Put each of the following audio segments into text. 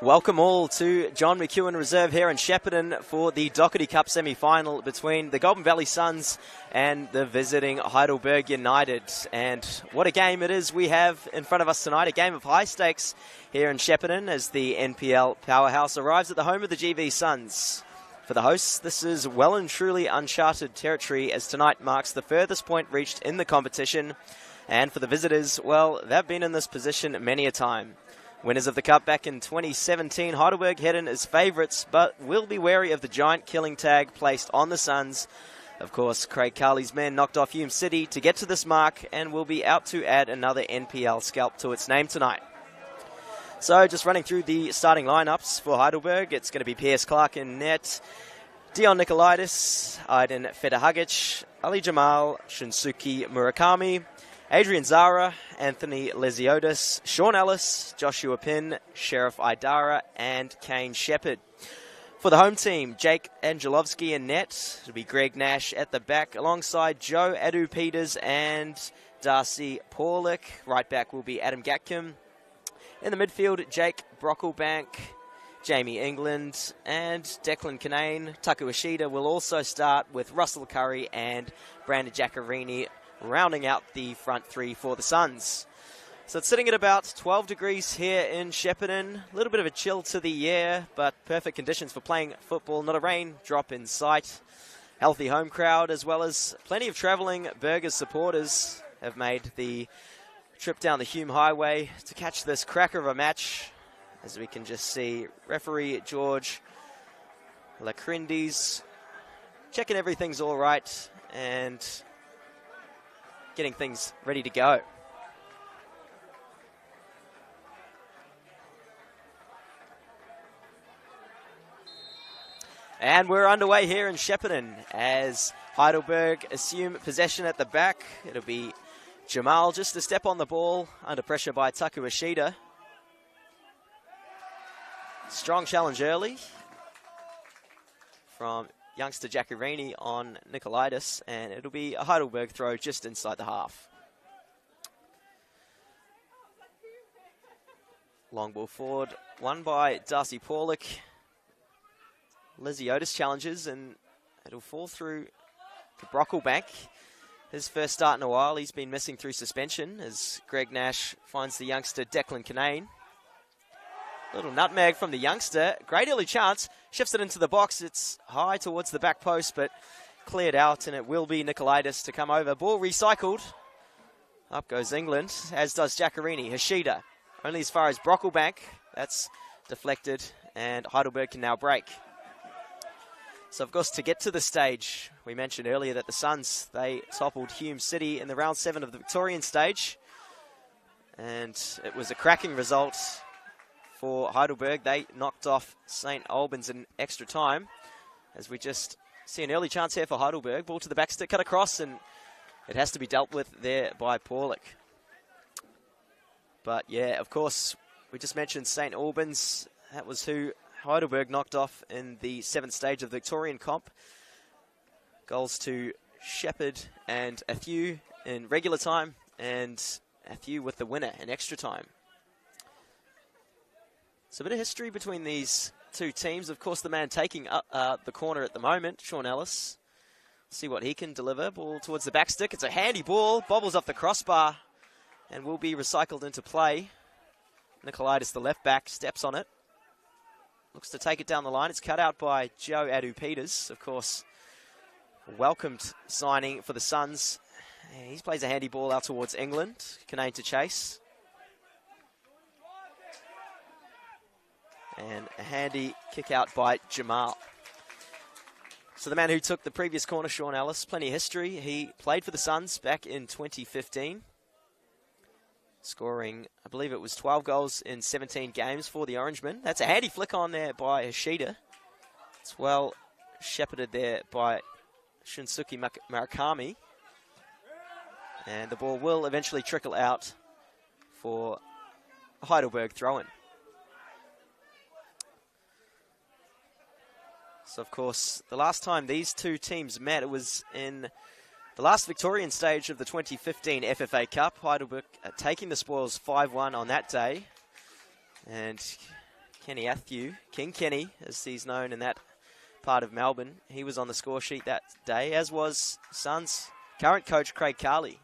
Welcome all to John McEwen Reserve here in Shepparton for the Dockerty Cup semi-final between the Goulburn Valley Suns and the visiting Heidelberg United. And what a game it is we have in front of us tonight, a game of high stakes here in Shepparton as the NPL powerhouse arrives at the home of the GV Suns. For the hosts, this is well and truly uncharted territory as tonight marks the furthest point reached in the competition. And for the visitors, well, they've been in this position many a time. Winners of the Cup back in 2017, Heidelberg head in as favourites, but will be wary of the giant killing tag placed on the Suns. Of course, Craig Carley's men knocked off Hume City to get to this mark and will be out to add another NPL scalp to its name tonight. So just running through the starting lineups for Heidelberg, it's going to be Piers Clark in net, Dion Nicolaitis, Aiden Fedahagic, Ali Jamal, Shunsuke Murakami, Adrian Zara, Anthony Lesiotis, Sean Ellis, Joshua Pinn, Sheriff Idara, and Kane Shepherd. For the home team, Jake Angelovsky in net. It'll be Greg Nash at the back alongside Joe Adu-Peters and Darcy Porlick. Right back will be Adam Gatcombe. In the midfield, Jake Brocklebank, Jamie England, and Declan Kinane. Taku Ishida will also start with Russell Curry and Brandon Giaccarini rounding out the front three for the Suns. So it's sitting at about 12 degrees here in Shepparton. A little bit of a chill to the air, but perfect conditions for playing football. Not a raindrop in sight. Healthy home crowd, as well as plenty of travelling Burgers supporters have made the trip down the Hume Highway to catch this cracker of a match. As we can just see, referee George Lacrindis checking everything's all right and getting things ready to go. And we're underway here in Shepparton as Heidelberg assume possession at the back. It'll be Jamal just a step on the ball under pressure by Taku Ishida. Strong challenge early from youngster Giaccarini on Nicolaitis, and it'll be a Heidelberg throw just inside the half. Long ball forward, won by Darcy Porlick. Lesiotis challenges, and it'll fall through to Brocklebank. His first start in a while. He's been missing through suspension as Greg Nash finds the youngster Declan Kinane. Little nutmeg from the youngster. Great early chance. Shifts it into the box. It's high towards the back post, but cleared out, and it will be Nicolaitis to come over. Ball recycled. Up goes England, as does Giaccarini. Hashida, only as far as Brocklebank. That's deflected, and Heidelberg can now break. So, of course, to get to the stage, we mentioned earlier that the Suns, they toppled Hume City in the round 7 of the Victorian stage. And it was a cracking result for Heidelberg. They knocked off St. Albans in extra time. As we just see an early chance here for Heidelberg. Ball to the back stick, cut across, and it has to be dealt with there by Porlick. But yeah, of course, we just mentioned St. Albans. That was who Heidelberg knocked off in the 7th stage of the Victorian comp. Goals to Shepherd and Athew in regular time, and Athew with the winner in extra time. So a bit of history between these two teams. Of course, the man taking the corner at the moment, Sean Ellis. See what he can deliver. Ball towards the back stick. It's a handy ball. Bobbles off the crossbar and will be recycled into play. Nicolaitis, the left back, steps on it. Looks to take it down the line. It's cut out by Joe Adu-Peters. Of course, a welcomed signing for the Suns. He plays a handy ball out towards England. Kinane to chase. And a handy kick out by Jamal. So the man who took the previous corner, Sean Ellis, plenty of history. He played for the Suns back in 2015. Scoring, I believe it was 12 goals in 17 games for the Orangemen. That's a handy flick on there by Ishida. It's well shepherded there by Shunsuke Murakami. And the ball will eventually trickle out for a Heidelberg throw-in. So, of course, the last time these two teams met, it was in the last Victorian stage of the 2015 FFA Cup. Heidelberg taking the spoils 5-1 on that day. And Kenny Athew, King Kenny, as he's known in that part of Melbourne. He was on the score sheet that day, as was Suns' current coach Craig Carley.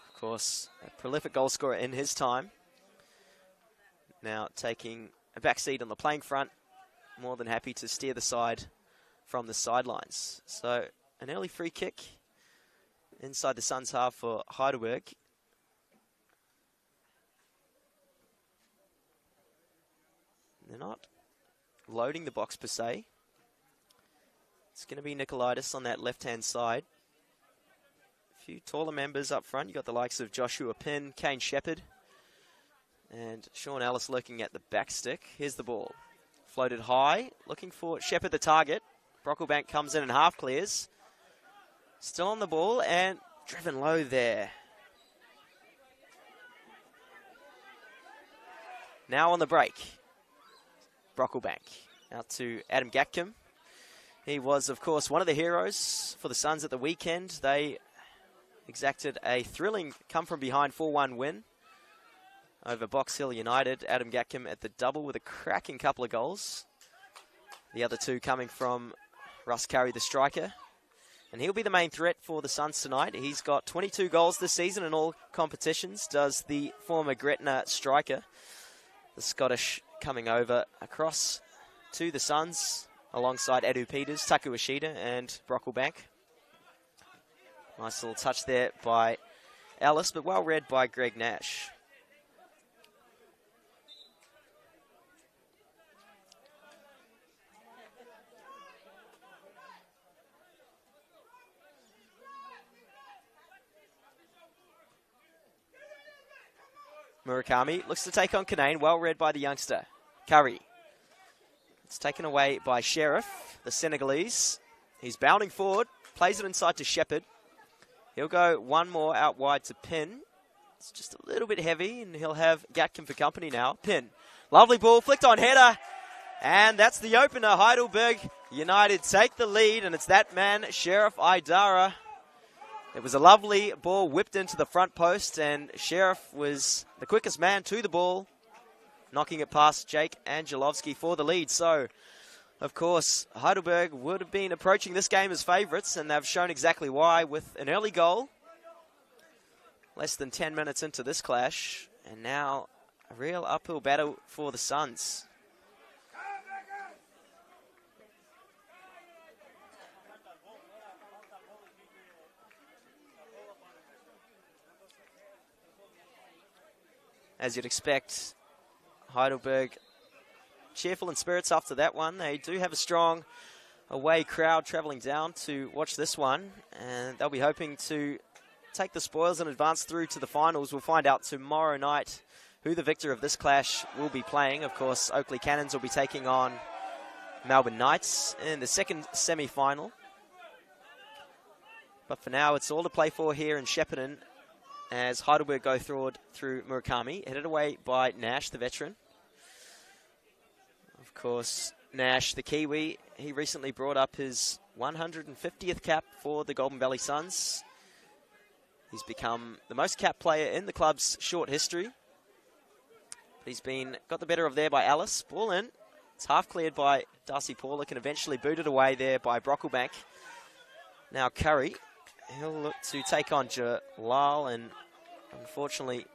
Of course, a prolific goal scorer in his time. Now taking a back seat on the playing front, more than happy to steer the side from the sidelines. So an early free kick inside the Suns' half for Heidelberg. They're not loading the box per se. It's going to be Nicolaitis on that left-hand side. A few taller members up front. You've got the likes of Joshua Pinn, Kane Shepherd, and Sean Ellis looking at the back stick. Here's the ball. Floated high, looking for Shepherd the target. Brocklebank comes in and half clears. Still on the ball and driven low there. Now on the break. Brocklebank out to Adam Gatcombe. He was, of course, one of the heroes for the Suns at the weekend. They exacted a thrilling come-from-behind 4-1 win over Box Hill United. Adam Gatcombe at the double with a cracking couple of goals. The other two coming from Russ Curry, the striker. And he'll be the main threat for the Suns tonight. He's got 22 goals this season in all competitions, does the former Gretna striker. The Scottish coming over across to the Suns alongside Edu Peters, Taku Ishida and Brocklebank. Nice little touch there by Ellis, but well read by Greg Nash. Murakami looks to take on Kanane, well read by the youngster. Curry. It's taken away by Sheriff, the Senegalese. He's bounding forward, plays it inside to Shepherd. He'll go one more out wide to Pinn. It's just a little bit heavy, and he'll have Gatcombe for company now. Pinn. Lovely ball, flicked on header. And that's the opener. Heidelberg United take the lead, and it's that man, Sheriff Idara. It was a lovely ball whipped into the front post, and Sheriff was the quickest man to the ball, knocking it past Jake Angelovsky for the lead. So, of course, Heidelberg would have been approaching this game as favourites, and they've shown exactly why with an early goal. Less than 10 minutes into this clash, and now a real uphill battle for the Suns. As you'd expect, Heidelberg cheerful in spirits after that one. They do have a strong away crowd travelling down to watch this one, and they'll be hoping to take the spoils and advance through to the finals. We'll find out tomorrow night who the victor of this clash will be playing. Of course, Oakley Cannons will be taking on Melbourne Knights in the second semi-final. But for now, it's all to play for here in Shepparton, as Heidelberg go through Murakami, headed away by Nash, the veteran. Of course, Nash, the Kiwi, he recently brought up his 150th cap for the Goulburn Valley Suns. He's become the most capped player in the club's short history. But he's got the better of there by Alice. Ball in. It's half cleared by Darcy Paulick and eventually booted away there by Brocklebank. Now Curry. He'll look to take on Jalal, and unfortunately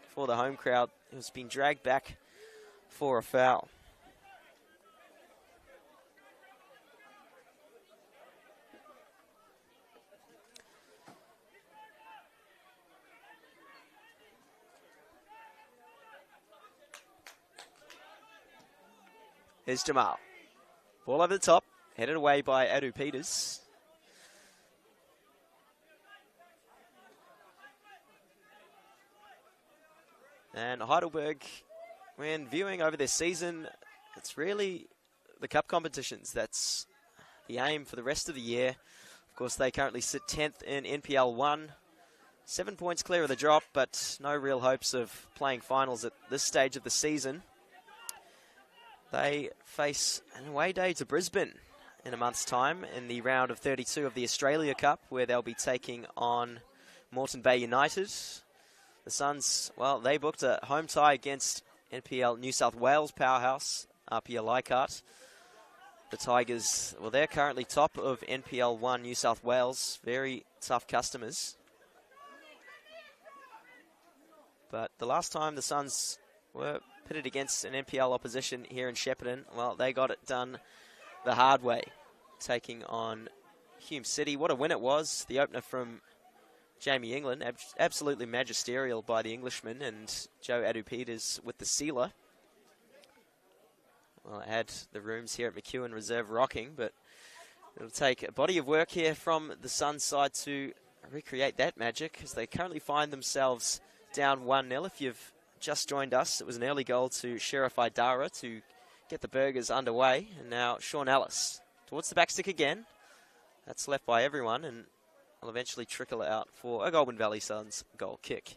for the home crowd, he was being dragged back for a foul. Here's Jamal. Ball over the top, headed away by Adu Peters. And Heidelberg, when viewing over their season, it's really the cup competitions. That's the aim for the rest of the year. Of course, they currently sit 10th in NPL 1. 7 points clear of the drop, but no real hopes of playing finals at this stage of the season. They face an away day to Brisbane in a month's time in the round of 32 of the Australia Cup, where they'll be taking on Moreton Bay United. The Suns, well, they booked a home tie against NPL New South Wales powerhouse RPL Leichhardt. The Tigers, well, they're currently top of NPL 1 New South Wales. Very tough customers. But the last time the Suns were pitted against an NPL opposition here in Shepparton, well, they got it done the hard way, taking on Hume City. What a win it was. The opener from Jamie England, absolutely magisterial by the Englishman, and Joe Adupeters with the sealer. Well, it had the rooms here at McEwen Reserve rocking, but it'll take a body of work here from the Suns side to recreate that magic, as they currently find themselves down 1-0. If you've just joined us, it was an early goal to Sheriff Idara to get the Burgers underway, and now Sean Ellis towards the backstick again. That's left by everyone, and will eventually trickle out for a Goulburn Valley Suns goal kick.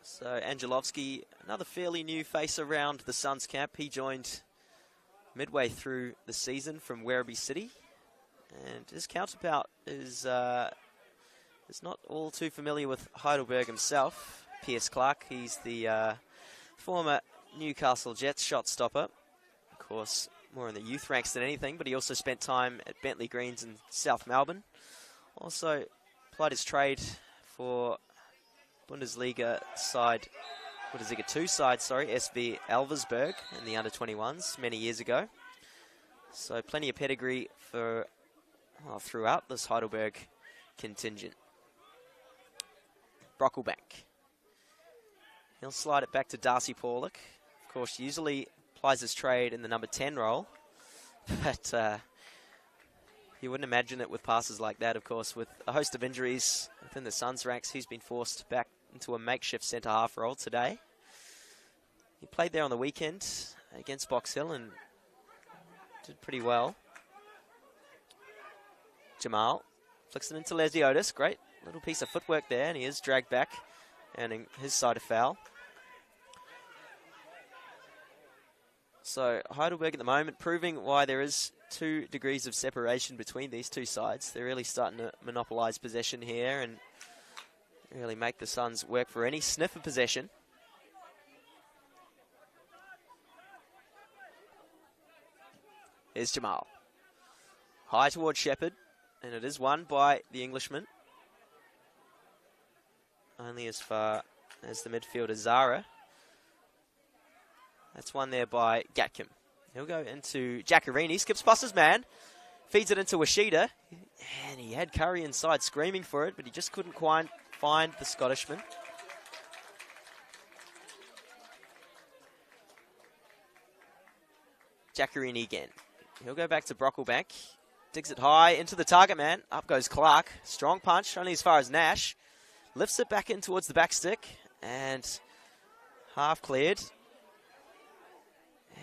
So Angelovski, another fairly new face around the Suns camp. He joined midway through the season from Werribee City, and his counterpart is not all too familiar with Heidelberg himself. Pierce Clark, he's the former Newcastle Jets shot stopper. Of course, more in the youth ranks than anything, but he also spent time at Bentley Greens in South Melbourne. Also applied his trade for Bundesliga 2 side, SV Elversberg in the under-21s many years ago. So plenty of pedigree for throughout this Heidelberg contingent. Brocklebank. He'll slide it back to Darcy Paulick. Of course, usually applies his trade in the number 10 role, but you wouldn't imagine it with passes like that. Of course, with a host of injuries within the Suns ranks, he's been forced back into a makeshift centre-half role today. He played there on the weekend against Box Hill and did pretty well. Jamal flicks it into Lesiotis. Great little piece of footwork there, and he is dragged back, earning his side a foul. So Heidelberg at the moment proving why there is 2 degrees of separation between these two sides. They're really starting to monopolise possession here and really make the Suns work for any sniff of possession. Here's Jamal. High towards Shepherd, and it is won by the Englishman. Only as far as the midfielder Zara. That's won there by Gatcombe. He'll go into Giacarini, skips past his man, feeds it into Washida, and he had Curry inside screaming for it, but he just couldn't quite find the Scottishman. Giacarini again. He'll go back to Brocklebank, digs it high into the target man. Up goes Clark. Strong punch, only as far as Nash. Lifts it back in towards the back stick, and half cleared.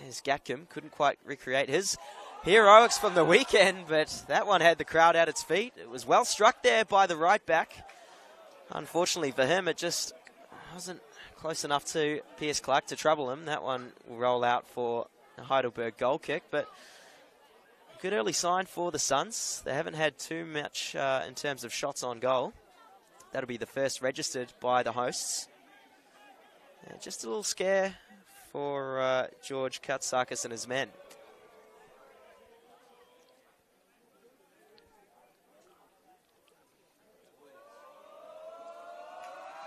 There's Gatcombe, couldn't quite recreate his heroics from the weekend, but that one had the crowd at its feet. It was well struck there by the right back. Unfortunately for him, it just wasn't close enough to Pierce Clark to trouble him. That one will roll out for a Heidelberg goal kick, but good early sign for the Suns. They haven't had too much in terms of shots on goal. That'll be the first registered by the hosts. Just a little scare for George Katsakis and his men.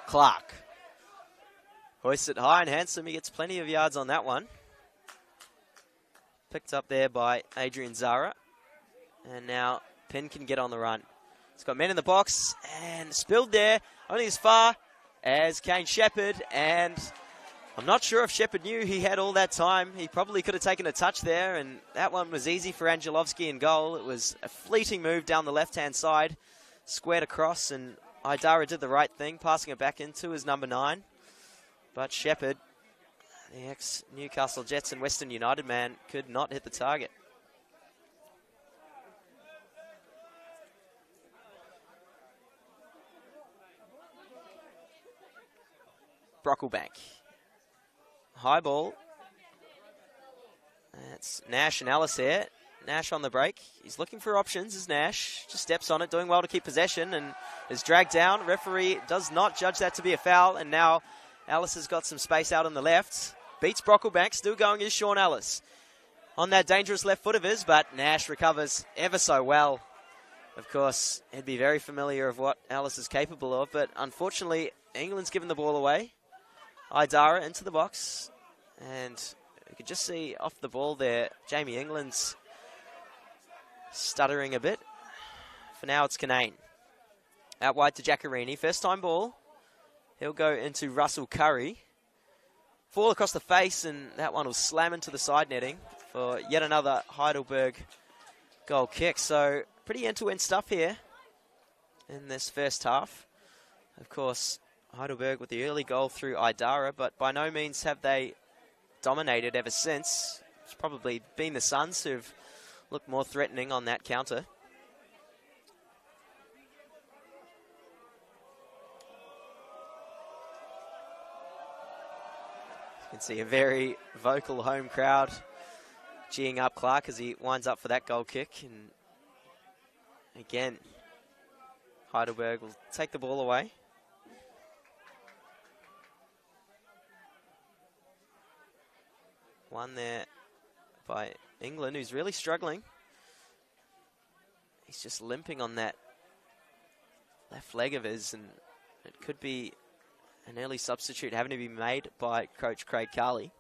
Clark hoists it high and handsome. He gets plenty of yards on that one. Picked up there by Adrian Zara. And now Penn can get on the run. He's got men in the box and spilled there only as far as Kane Shepherd. And I'm not sure if Shepherd knew he had all that time. He probably could have taken a touch there, and that one was easy for Angelovski in goal. It was a fleeting move down the left-hand side, squared across, and Idara did the right thing, passing it back into his number 9. But Shepherd, the ex-Newcastle Jets and Western United man, could not hit the target. Brocklebank. High ball. That's Nash and Ellis here. Nash on the break. He's looking for options as Nash just steps on it, doing well to keep possession and is dragged down. Referee does not judge that to be a foul, and now Ellis has got some space out on the left. Beats Brocklebank, still going is Sean Ellis on that dangerous left foot of his, but Nash recovers ever so well. Of course, he'd be very familiar of what Ellis is capable of, but unfortunately, England's given the ball away. Idara into the box, and you could just see off the ball there, Jamie England's stuttering a bit. For now, it's Canane. Out wide to Giaccherini. First time ball. He'll go into Russell Curry. Fall across the face, and that one will slam into the side netting for yet another Heidelberg goal kick. So pretty end-to-end stuff here in this first half. Of course, Heidelberg with the early goal through Idara, but by no means have they dominated ever since. It's probably been the Suns who've looked more threatening on that counter. You can see a very vocal home crowd geeing up Clark as he winds up for that goal kick. And again, Heidelberg will take the ball away. One there by England, who's really struggling. He's just limping on that left leg of his, and it could be an early substitute having to be made by Coach Craig Carley.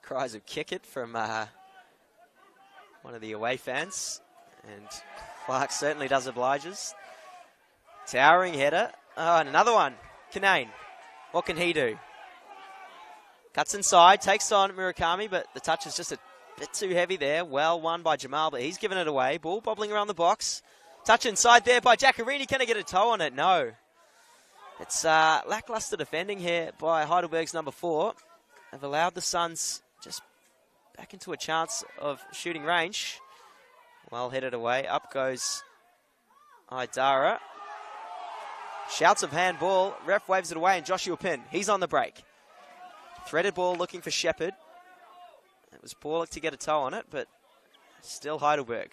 Cries of kick it from one of the away fans, and Clark certainly does obliges. Towering header. Oh, and another one. Canane. What can he do? Cuts inside, takes on Murakami, but the touch is just a bit too heavy there. Well won by Jamal, but he's given it away. Ball bobbling around the box. Touch inside there by Giaccherini. Can he get a toe on it? No. It's lackluster defending here by Heidelberg's number 4. Have allowed the Suns just back into a chance of shooting range. Well headed away. Up goes Idara. Shouts of handball. Ref waves it away, and Joshua Pinn, he's on the break. Threaded ball looking for Shepherd. It was Borlick to get a toe on it, but still Heidelberg.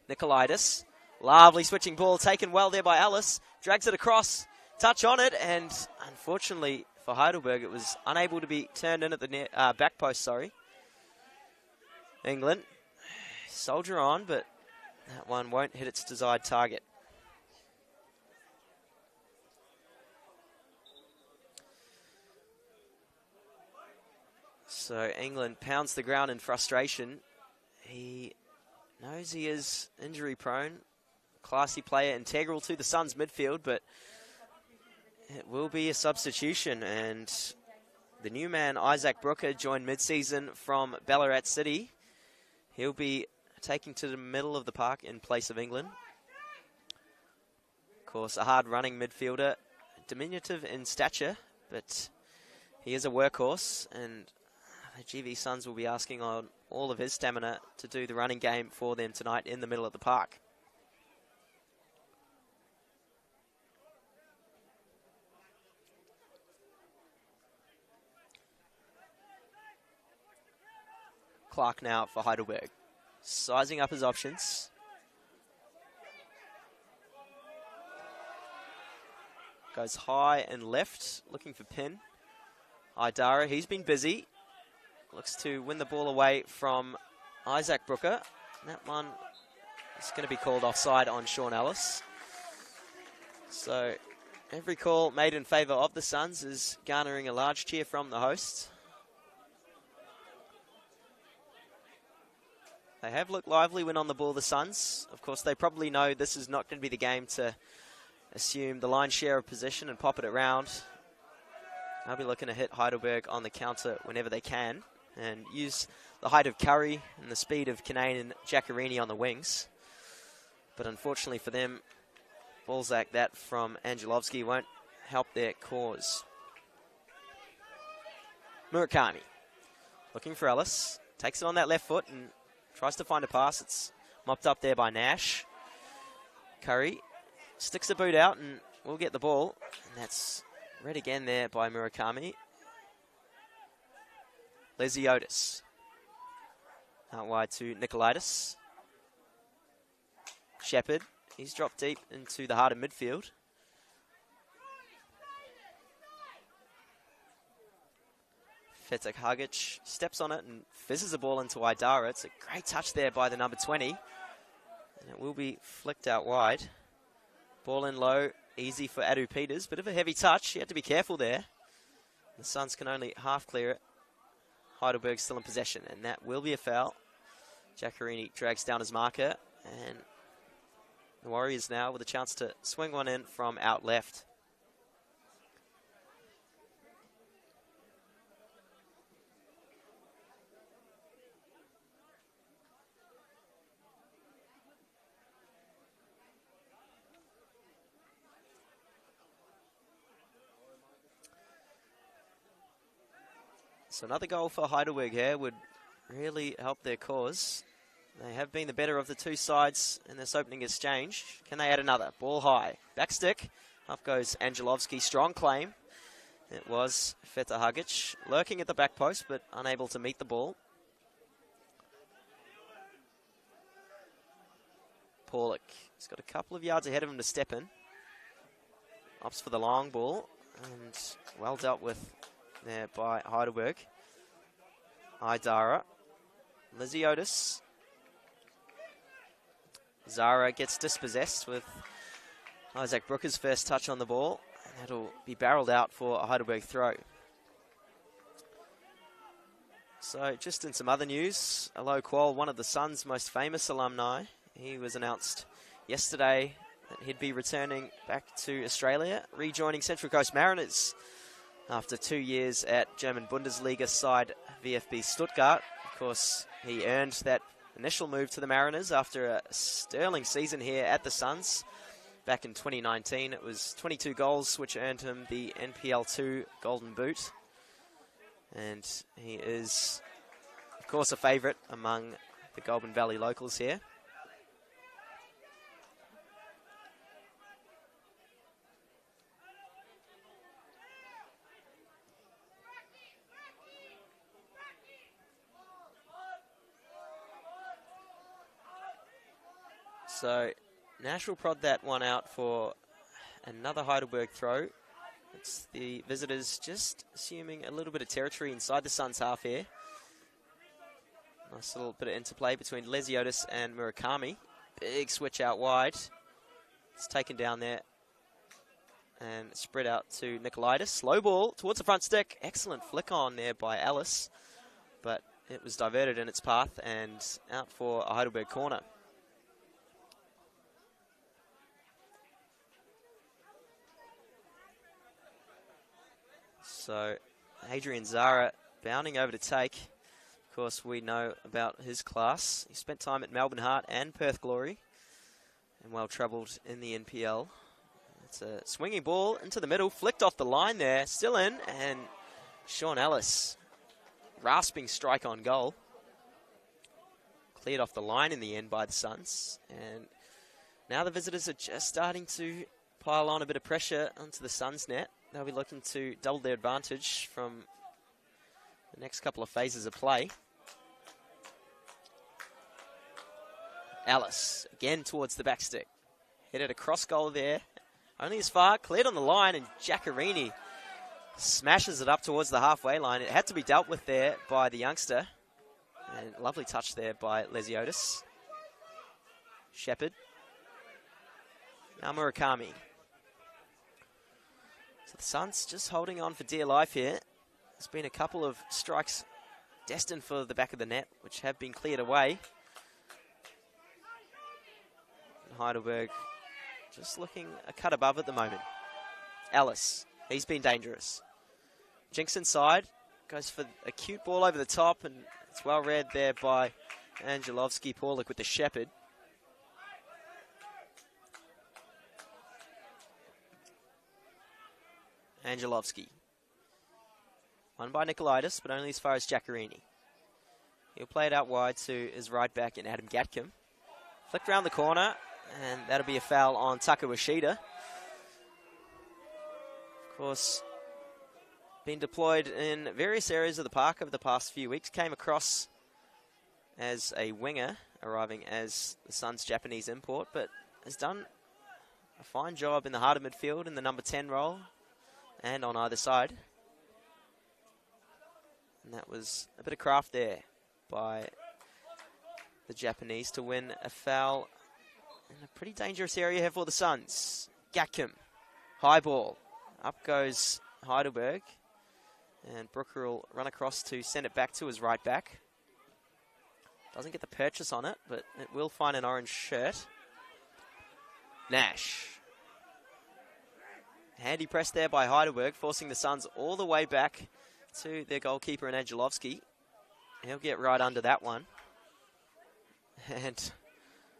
Nicolaitis. Lovely switching ball taken well there by Ellis. Drags it across. Touch on it, and unfortunately for Heidelberg, it was unable to be turned in at the back post, sorry. England. Soldier on, but that one won't hit its desired target. So England pounds the ground in frustration. He knows he is injury prone. Classy player, integral to the Suns midfield, but it will be a substitution. And the new man, Isaac Brooker, joined mid-season from Ballarat City. He'll be taking to the middle of the park in place of England. Of course, a hard-running midfielder, diminutive in stature, but he is a workhorse, and the GV Suns will be asking on all of his stamina to do the running game for them tonight in the middle of the park. Clark now for Heidelberg. Sizing up his options. Goes high and left, looking for Pin. Idara, he's been busy. Looks to win the ball away from Isaac Brooker. That one is going to be called offside on Sean Ellis. So every call made in favour of the Suns is garnering a large cheer from the hosts. They have looked lively when on the ball, the Suns. Of course, they probably know this is not going to be the game to assume the lion's share of possession and pop it around. They'll be looking to hit Heidelberg on the counter whenever they can and use the height of Curry and the speed of Canane and Giaccherini on the wings. But unfortunately for them, balls like that from Angelovski won't help their cause. Murakami looking for Ellis. Takes it on that left foot and tries to find a pass. It's mopped up there by Nash. Curry sticks the boot out and will get the ball. And that's read again there by Murakami. Lesiotis. Out wide to Nicolaitis. Shepherd. He's dropped deep into the heart of midfield. Fetek Hagic steps on it and fizzes the ball into Idara. It's a great touch there by the number 20. And it will be flicked out wide. Ball in low, easy for Adu Peters. Bit of a heavy touch. He had to be careful there. The Suns can only half clear it. Heidelberg still in possession, and that will be a foul. Giaccherini drags down his marker, and the Warriors now with a chance to swing one in from out left. So another goal for Heidelberg here would really help their cause. They have been the better of the two sides in this opening exchange. Can they add another? Ball high. Back stick. Up goes Angelovski. Strong claim. It was Fetek Hagic lurking at the back post but unable to meet the ball. Paulik. He's got a couple of yards ahead of him to step in. Opts for the long ball. And well dealt with there by Heidelberg. Idara. Lesiotis. Zara gets dispossessed with Isaac Brooker's first touch on the ball. And that'll be barreled out for a Heidelberg throw. So just in some other news, Alo Qual, one of the Suns' most famous alumni. He was announced yesterday that he'd be returning back to Australia, rejoining Central Coast Mariners after 2 years at German Bundesliga side VfB Stuttgart. Of course, he earned that initial move to the Mariners after a sterling season here at the Suns. Back in 2019, it was 22 goals, which earned him the NPL2 Golden Boot. And he is, of course, a favourite among the Goulburn Valley locals here. So Nash will prod that one out for another Heidelberg throw. It's the visitors just assuming a little bit of territory inside the Suns half here. Nice little bit of interplay between Lesiotis and Murakami. Big switch out wide. It's taken down there and spread out to Nicolaitis. Slow ball towards the front stick. Excellent flick on there by Ellis. But it was diverted in its path and out for a Heidelberg corner. So Adrian Zara bounding over to take. Of course, we know about his class. He spent time at Melbourne Heart and Perth Glory and well travelled in the NPL. It's a swinging ball into the middle, flicked off the line there, still in, and Sean Ellis, rasping strike on goal. Cleared off the line in the end by the Suns. And now the visitors are just starting to pile on a bit of pressure onto the Suns net. They'll be looking to double their advantage from the next couple of phases of play. Ellis, again towards the back stick. Hit it across goal there. Only as far, cleared on the line, and Giaccherini smashes it up towards the halfway line. It had to be dealt with there by the youngster. And lovely touch there by Lesiotis. Shepherd. Now Murakami. So the Suns just holding on for dear life here. There's been a couple of strikes destined for the back of the net, which have been cleared away. And Heidelberg just looking a cut above at the moment. Ellis, he's been dangerous. Jinks inside, goes for a cute ball over the top, and it's well read there by Angelovski Paulik with the Shepherd. Angelovski. Won by Nicolaitis, but only as far as Giaccherini. He'll play it out wide to his right back in Adam Gatcombe. Flicked around the corner, And that'll be a foul on Taka Washida. Of course, been deployed in various areas of the park over the past few weeks. Came across as a winger, arriving as the Suns' Japanese import, but has done a fine job in the heart of midfield in the number 10 role and on either side. And that was a bit of craft there by the Japanese to win a foul in a pretty dangerous area here for the Suns. Gatkim, high ball. Up goes Heidelberg. And Brooker will run across to send it back to his right back. Doesn't get the purchase on it, but it will find an orange shirt. Nash. Handy press there by Heidelberg, forcing the Suns all the way back to their goalkeeper in Angelovski. He'll get right under that one. And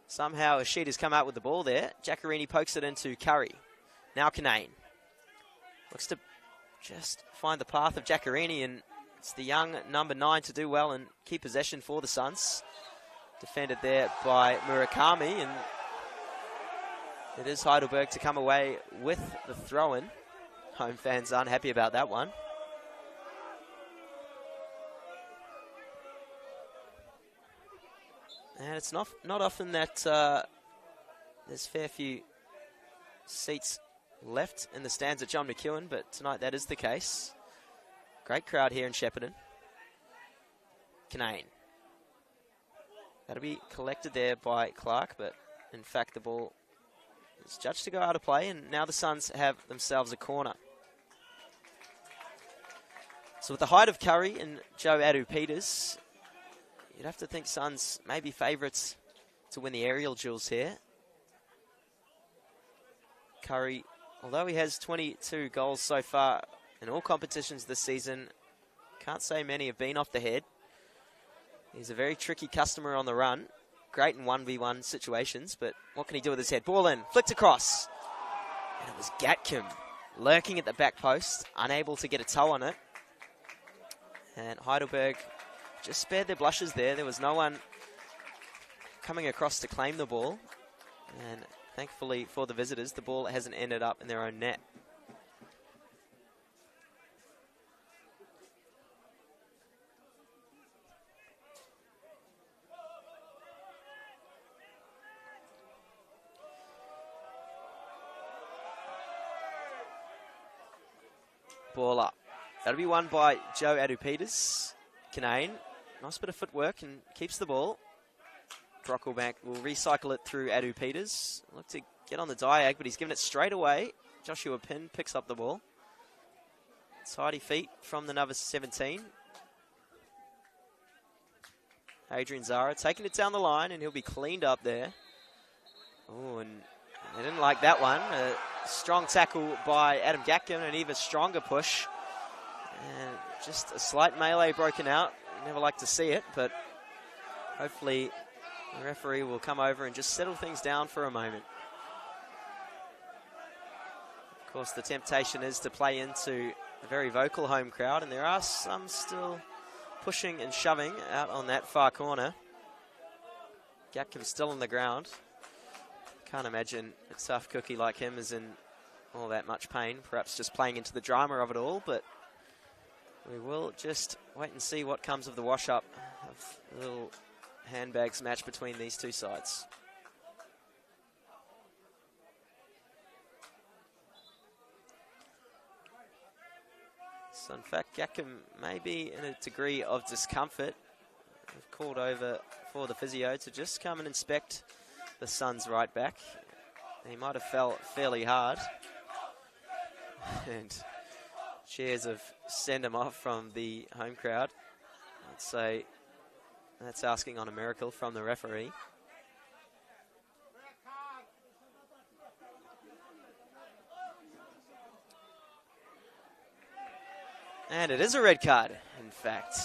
somehow Ashid has come out with the ball there. Giacorini pokes it into Curry. Now Kanane. Looks to just find the path of Giacorini, and it's the young number 9 to do well and keep possession for the Suns. Defended there by Murakami, and it is Heidelberg to come away with the throw-in. Home fans aren't happy about that one. And it's not often that there's fair few seats left in the stands at John McEwen, but tonight that is the case. Great crowd here in Shepparton. Kanane. That'll be collected there by Clark, but in fact the ball is judged to go out of play, and now the Suns have themselves a corner. So with the height of Curry and Joe Adu-Peters, you'd have to think Suns may be favourites to win the aerial duels here. Curry, although he has 22 goals so far in all competitions this season, can't say many have been off the head. He's a very tricky customer on the run. Great in 1v1 situations, but what can he do with his head? Ball in, flicked across. And it was Gatkim lurking at the back post, unable to get a toe on it. And Heidelberg just spared their blushes there. There was no one coming across to claim the ball. And thankfully for the visitors, the ball hasn't ended up in their own net. Ball up. That'll be won by Joe Adu-Peters. Kanane, nice bit of footwork and keeps the ball. Brocklebank will recycle it through Adu-Peters. Look to get on the diag, but he's given it straight away. Joshua Pinn picks up the ball. Tidy feet from the number 17. Adrian Zara taking it down the line, and he'll be cleaned up there. Oh, and they didn't like that one. A strong tackle by Adam Gatkin, an even stronger push. And just a slight melee broken out. You never like to see it, but hopefully the referee will come over and just settle things down for a moment. Of course, the temptation is to play into a very vocal home crowd, and there are some still pushing and shoving out on that far corner. Gatkin's still on the ground. Can't imagine a tough cookie like him is in all that much pain, perhaps just playing into the drama of it all, but we will just wait and see what comes of the wash-up of the little handbags match between these two sides. So in fact, Gatkin may be in a degree of discomfort. We've called over for the physio to just come and inspect the Suns right back. He might have fell fairly hard. And cheers of send him off from the home crowd. I'd say that's asking on a miracle from the referee. And it is a red card, in fact.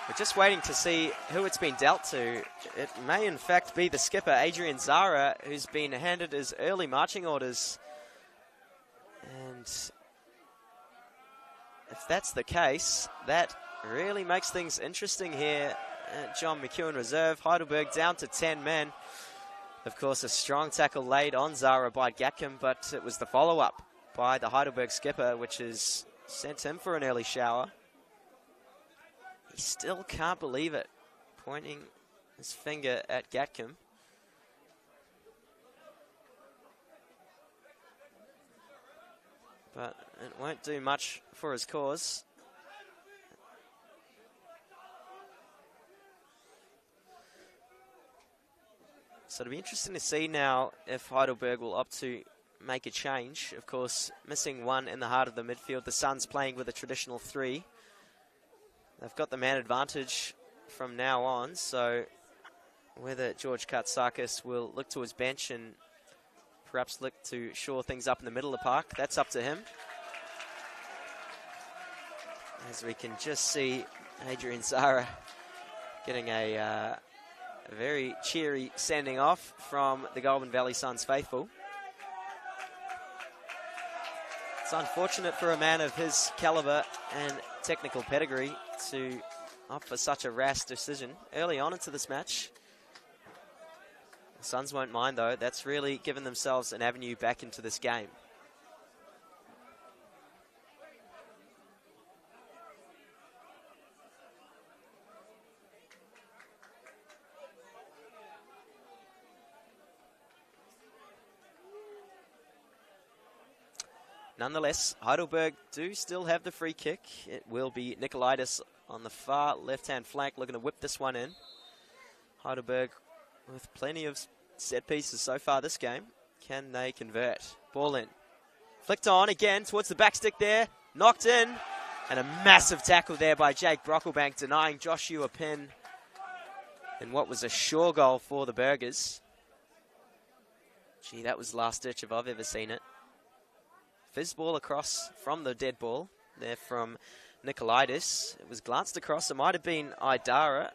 We're just waiting to see who it's been dealt to. It may, in fact, be the skipper, Adrian Zara, who's been handed his early marching orders. And if that's the case, that really makes things interesting here at John McEwen Reserve. Heidelberg down to 10 men. Of course, a strong tackle laid on Zara by Gatcombe, but it was the follow-up by the Heidelberg skipper, which has sent him for an early shower. He still can't believe it, pointing his finger at Gatcombe. But it won't do much for his cause. So it'll be interesting to see now if Heidelberg will opt to make a change. Of course, missing one in the heart of the midfield. The Suns playing with a traditional 3. They've got the man advantage from now on, so whether George Katsakis will look to his bench and perhaps look to shore things up in the middle of the park, that's up to him. As we can just see Adrian Zara getting a very cheery sending off from the Goulburn Valley Suns faithful. It's unfortunate for a man of his caliber and technical pedigree to opt for such a rash decision early on into this match. The Suns won't mind though. That's really given themselves an avenue back into this game. Nonetheless, Heidelberg do still have the free kick. It will be Nicolaitis on the far left-hand flank looking to whip this one in. Heidelberg with plenty of set pieces so far this game. Can they convert? Ball in. Flicked on again towards the back stick there. Knocked in. And a massive tackle there by Jake Brocklebank, denying Joshua Pinn in what was a sure goal for the Burgers. Gee, that was last ditch if I've ever seen it. Fizz ball across from the dead ball there from Nicolaitis. It was glanced across. It might have been Idara.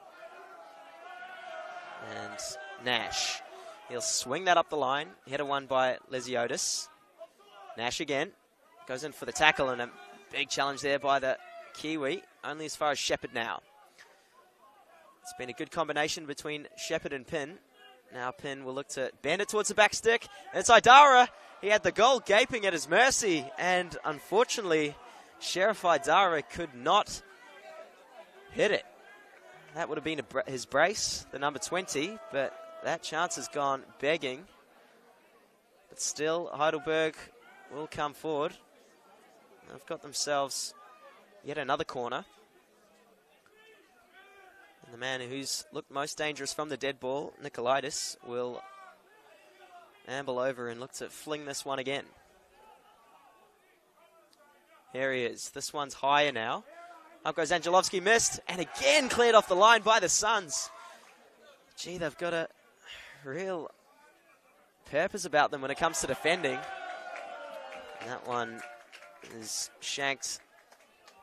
And Nash. He'll swing that up the line. Header won by Lesiotis. Nash again. Goes in for the tackle and a big challenge there by the Kiwi. Only as far as Shepherd now. It's been a good combination between Shepherd and Pinn. Now Pinn will look to bend it towards the back stick. And it's Idara. He had the goal gaping at his mercy, and unfortunately, Sheriff Idara could not hit it. That would have been his brace, the number 20, but that chance has gone begging. But still, Heidelberg will come forward. They've got themselves yet another corner. And the man who's looked most dangerous from the dead ball, Nicolaitis, will amble over and look to fling this one again. Here he is. This one's higher now. Up goes Angelovski, missed, and again cleared off the line by the Suns. Gee, they've got a real purpose about them when it comes to defending. And that one is shanked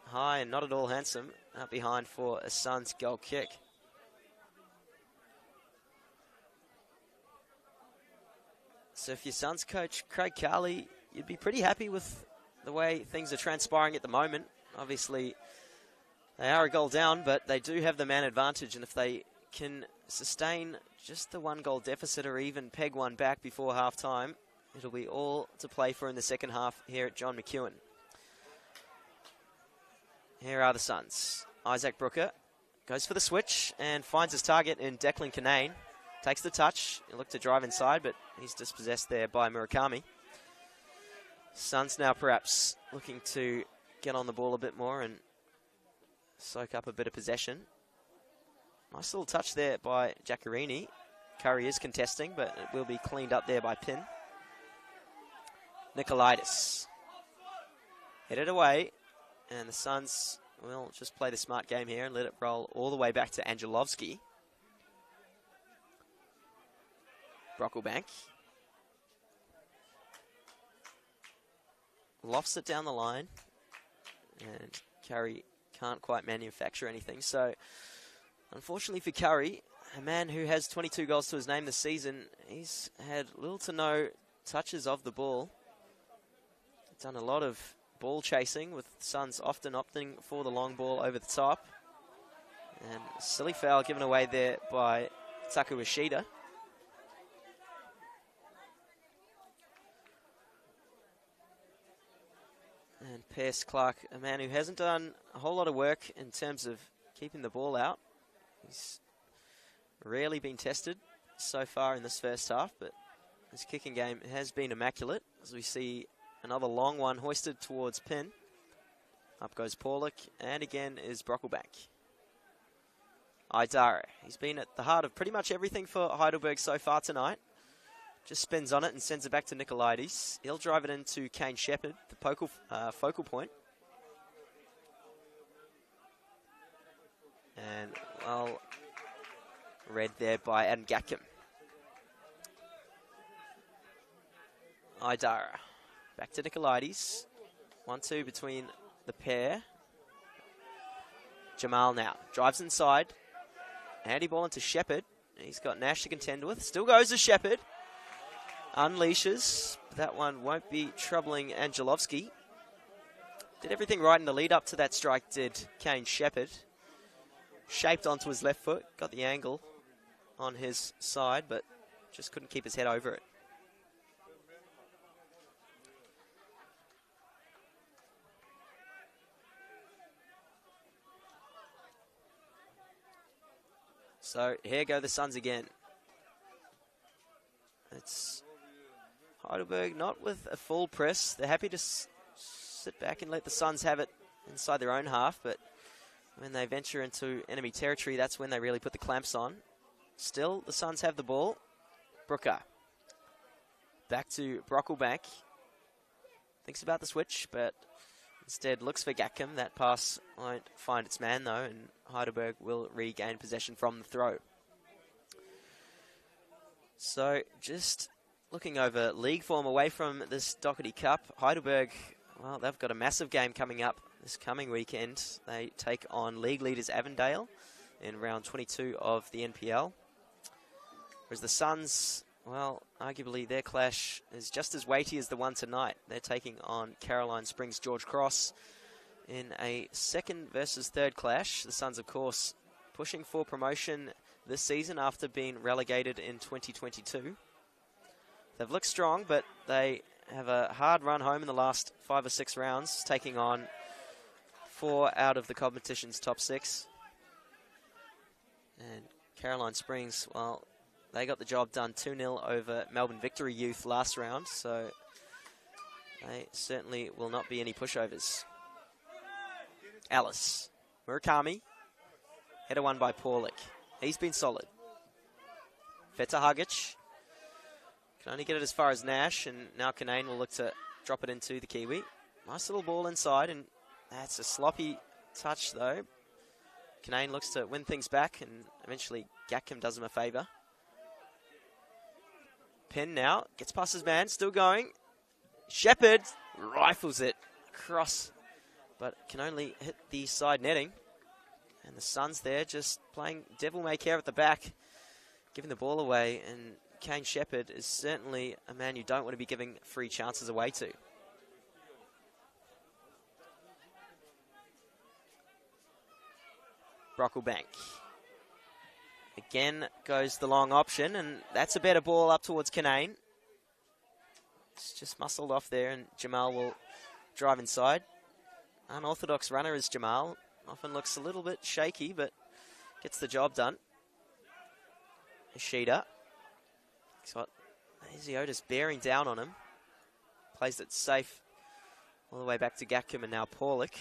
high and not at all handsome. Out behind for a Suns goal kick. So if your Suns coach, Craig Carley, you'd be pretty happy with the way things are transpiring at the moment. Obviously, they are a goal down, but they do have the man advantage. And if they can sustain just the 1 goal deficit or even peg one back before half-time, it'll be all to play for in the second half here at John McEwen. Here are the Suns. Isaac Brooker goes for the switch and finds his target in Declan Kinane. Takes the touch. He'll look to drive inside, but he's dispossessed there by Murakami. Suns now perhaps looking to get on the ball a bit more and soak up a bit of possession. Nice little touch there by Giaccherini. Curry is contesting, but it will be cleaned up there by Pinn. Nicolaitis. Headed away, and the Suns will just play the smart game here and let it roll all the way back to Angelovski. Brocklebank. Lofts it down the line. And Curry can't quite manufacture anything. So, unfortunately for Curry, a man who has 22 goals to his name this season, he's had little to no touches of the ball. He's done a lot of ball chasing, with Suns often opting for the long ball over the top. And silly foul given away there by Taku Ishida. And Pierce Clark, a man who hasn't done a whole lot of work in terms of keeping the ball out. He's rarely been tested so far in this first half, but his kicking game has been immaculate, as we see another long one hoisted towards pin. Up goes Paulick, and again is Brockleback. Idara, he's been at the heart of pretty much everything for Heidelberg so far tonight. Just spins on it and sends it back to Nicolaides. He'll drive it into Kane Shepherd, the focal point. And, well, read there by Adam Gatcombe. Idara, back to Nicolaides. 1-2 between the pair. Jamal now drives inside. Handy ball into Shepherd. He's got Nash to contend with. Still goes to Shepherd. Unleashes. That one won't be troubling Angelovski. Did everything right in the lead up to that strike, did Kane Shepherd. Shaped onto his left foot. Got the angle on his side, but just couldn't keep his head over it. So here go the Suns again. It's Heidelberg not with a full press. They're happy to sit back and let the Suns have it inside their own half, but when they venture into enemy territory, that's when they really put the clamps on. Still, the Suns have the ball. Brooker. Back to Brockleback. Thinks about the switch, but instead looks for Gatcombe. That pass won't find its man, though, and Heidelberg will regain possession from the throw. So, just looking over league form away from this Dockerty Cup, Heidelberg, well, they've got a massive game coming up this coming weekend. They take on league leaders Avondale in round 22 of the NPL. Whereas the Suns, well, arguably their clash is just as weighty as the one tonight. They're taking on Caroline Springs George Cross in a second versus third clash. The Suns, of course, pushing for promotion this season after being relegated in 2022. They've looked strong, but they have a hard run home in the last 5 or 6 rounds, taking on 4 out of the competition's top 6. And Caroline Springs, well, they got the job done 2-0 over Melbourne Victory Youth last round, so they certainly will not be any pushovers. Alice. Murakami. Header won by Paulick. He's been solid. Feta Hagic. Can only get it as far as Nash, and now Kanane will look to drop it into the Kiwi. Nice little ball inside, and that's a sloppy touch, though. Kanane looks to win things back, and eventually Gatcombe does him a favour. Penn now gets past his man, still going. Shepherd rifles it across, but can only hit the side netting. And the Suns there just playing devil-may-care at the back, giving the ball away. And Kane Shepherd is certainly a man you don't want to be giving free chances away to. Brocklebank. Again goes the long option, and that's a better ball up towards Kanane. It's just muscled off there, and Jamal will drive inside. Unorthodox runner is Jamal. Often looks a little bit shaky, but gets the job done. Ishida. He's got Iziotis bearing down on him. Plays it safe all the way back to Gatcombe and now Paulick.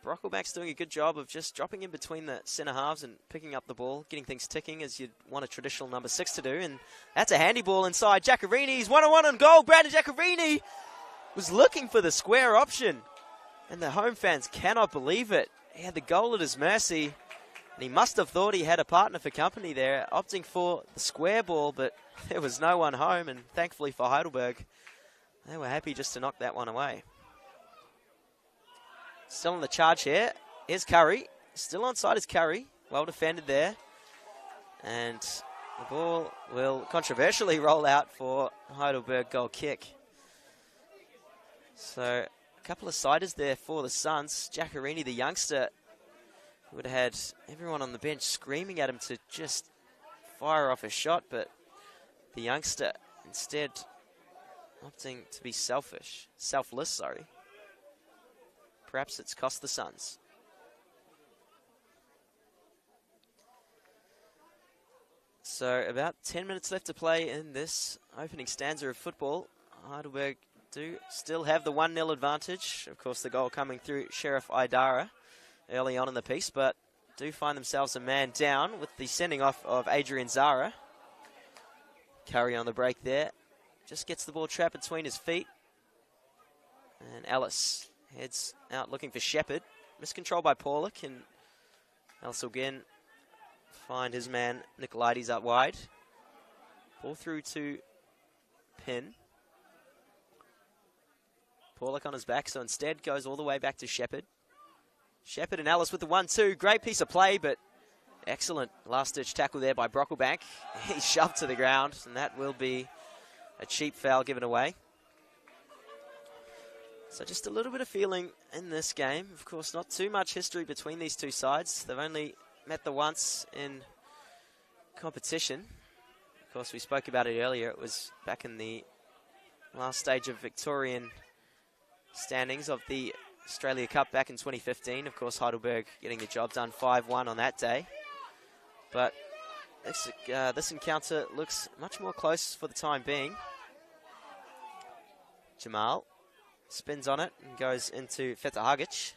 Brockleback's doing a good job of just dropping in between the centre halves and picking up the ball, getting things ticking as you'd want a traditional number 6 to do. And that's a handy ball inside. Giaccarini's 1-on-1 on goal. Brandon Giaccarini was looking for the square option. And the home fans cannot believe it. He had the goal at his mercy. And he must have thought he had a partner for company there, opting for the square ball, but there was no one home. And thankfully for Heidelberg, they were happy just to knock that one away. Still on the charge here. Here's Curry. Still onside is Curry. Well defended there. And the ball will controversially roll out for Heidelberg goal kick. So a couple of siders there for the Suns. Giaccarini, the youngster, would have had everyone on the bench screaming at him to just fire off a shot, but the youngster instead, opting to be selfless, sorry. Perhaps it's cost the Suns. So about 10 minutes left to play in this opening stanza of football. Heidelberg do still have the 1-0 advantage. Of course, the goal coming through Sheriff Idara early on in the piece, but do find themselves a man down with the sending off of Adrian Zara. Curry on the break there. Just gets the ball trapped between his feet. And Ellis heads out looking for Shepherd. Miscontrolled by Paulick, and Ellis will again find his man Nicolaides up wide. Ball through to Pin. Paulick on his back, so instead goes all the way back to Shepherd. Shepherd and Ellis with the 1-2. Great piece of play, but excellent last-ditch tackle there by Brocklebank. He's shoved to the ground, and that will be a cheap foul given away. So just a little bit of feeling in this game. Of course, not too much history between these two sides. They've only met the once in competition. Of course, we spoke about it earlier. It was back in the last stage of Victorian standings of the Australia Cup back in 2015. Of course, Heidelberg getting the job done 5-1 on that day. But this encounter looks much more close for the time being. Jamal spins on it and goes into Fetahagic.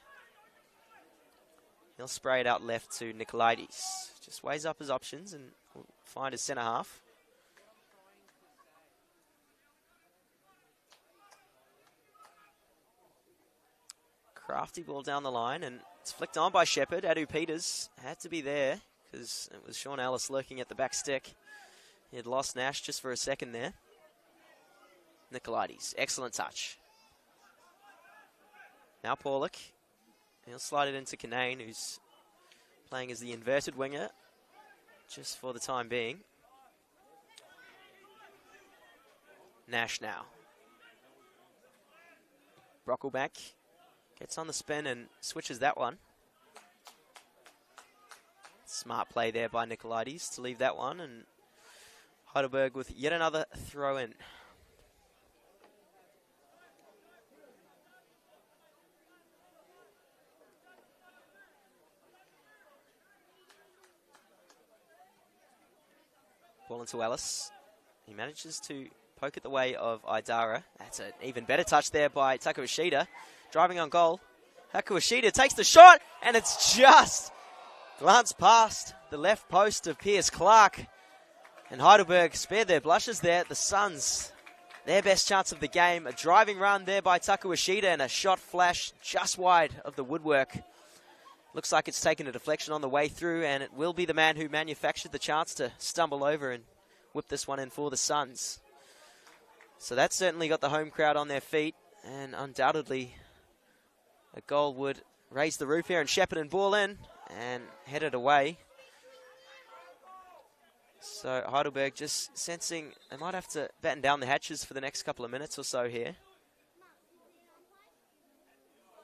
He'll spray it out left to Nicolaides. Just weighs up his options and will find his centre half. Crafty ball down the line, and it's flicked on by Shepherd. Adu Peters had to be there because it was Sean Ellis lurking at the back stick. He had lost Nash just for a second there. Nicolaides, excellent touch. Now Paulick. He'll slide it into Kanane, who's playing as the inverted winger just for the time being. Nash now. Brockleback gets on the spin and switches that one. Smart play there by Nicolaides to leave that one, and Heidelberg with yet another throw in. Ball into Ellis. He manages to poke it the way of Idara. That's an even better touch there by Taku Ishida. Driving on goal. Taku Ishida takes the shot, and it's just glanced past the left post of Piers Clark. And Heidelberg spared their blushes there. The Suns, their best chance of the game. A driving run there by Taku Ishida, and a shot flash just wide of the woodwork. Looks like it's taken a deflection on the way through, and it will be the man who manufactured the chance to stumble over and whip this one in for the Suns. So that certainly got the home crowd on their feet, and undoubtedly a goal would raise the roof here. And Shepparton ball in and headed away. So Heidelberg just sensing they might have to batten down the hatches for the next couple of minutes or so here.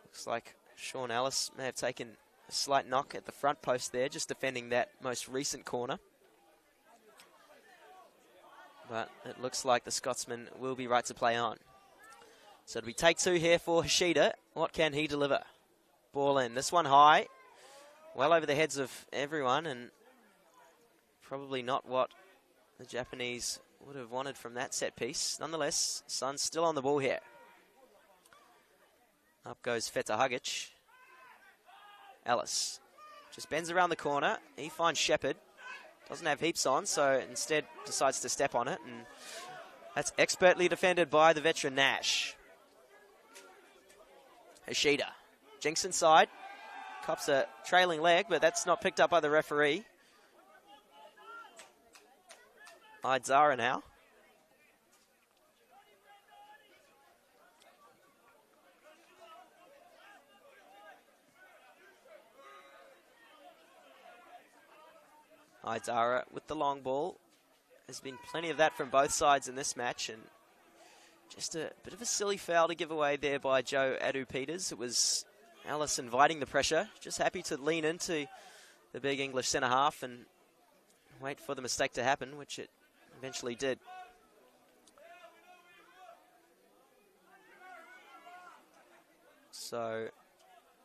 Looks like Sean Ellis may have taken a slight knock at the front post there, just defending that most recent corner. But it looks like the Scotsman will be right to play on. So we take two here for Hishida. What can he deliver? Ball in. This one high. Well over the heads of everyone, and probably not what the Japanese would have wanted from that set piece. Nonetheless, Suns still on the ball here. Up goes Fetahagic. Ellis just bends around the corner. He finds Shepherd. Doesn't have heaps on, so instead decides to step on it. And that's expertly defended by the veteran Nash. Ishida. Jinks inside. Cops a trailing leg, but that's not picked up by the referee. Idzara now. Idzara with the long ball. There's been plenty of that from both sides in this match, and just a bit of a silly foul to give away there by Joe Adu Peters. It was Ellis inviting the pressure, just happy to lean into the big English centre half and wait for the mistake to happen, which it eventually did. So,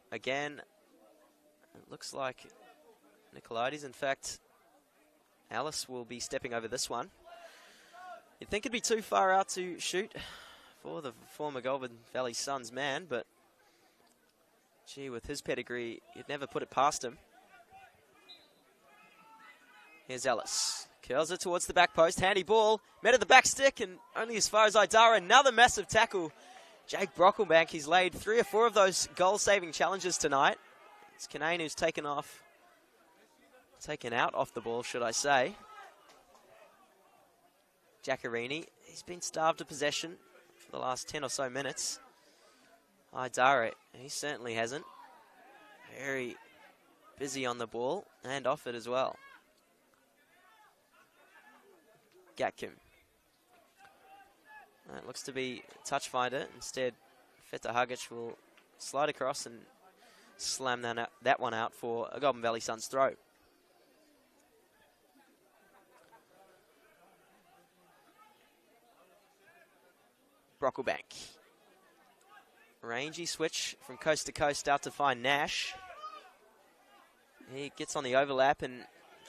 again, it looks like Nicolaides, in fact, Alice will be stepping over this one. You'd think it'd be too far out to shoot for the former Goulburn Valley Suns man, but gee, with his pedigree, you'd never put it past him. Here's Ellis. Curls it towards the back post. Handy ball. Met at the back stick and only as far as Idara. Another massive tackle. Jake Brocklebank, he's laid 3 or 4 of those goal-saving challenges tonight. It's Kanane who's taken out off the ball, should I say. Giacarini, he's been starved of possession for the last 10 or so minutes. Idara, he certainly hasn't. Very busy on the ball and off it as well. Gatkim. It looks to be touch finder. Instead, Feta Hagic will slide across and slam that one out for a Goulburn Valley Suns throw. Brocklebank. Rangy switch from coast to coast out to find Nash. He gets on the overlap and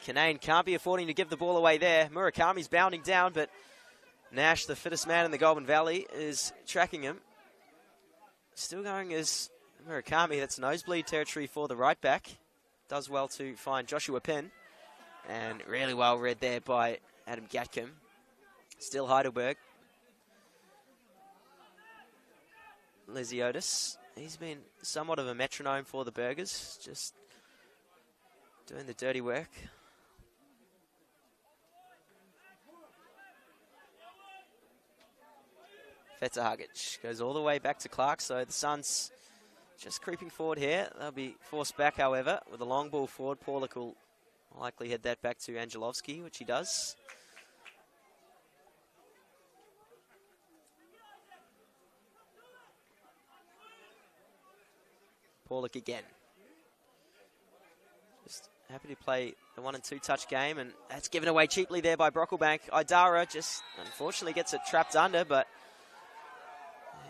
Kanane can't be affording to give the ball away there. Murakami's bounding down, but Nash, the fittest man in the Goulburn Valley, is tracking him. Still going as Murakami. That's nosebleed territory for the right back. Does well to find Joshua Penn. And really well read there by Adam Gatkim. Still Heidelberg. Liziotis. He's been somewhat of a metronome for the Burgers. Just doing the dirty work. Feta Hagic goes all the way back to Clark, so the Suns just creeping forward here. They'll be forced back, however, with a long ball forward. Paulik will likely head that back to Angelovski, which he does. Paulik again. Just happy to play the 1 and 2 touch game, and that's given away cheaply there by Brocklebank. Idara just unfortunately gets it trapped under, but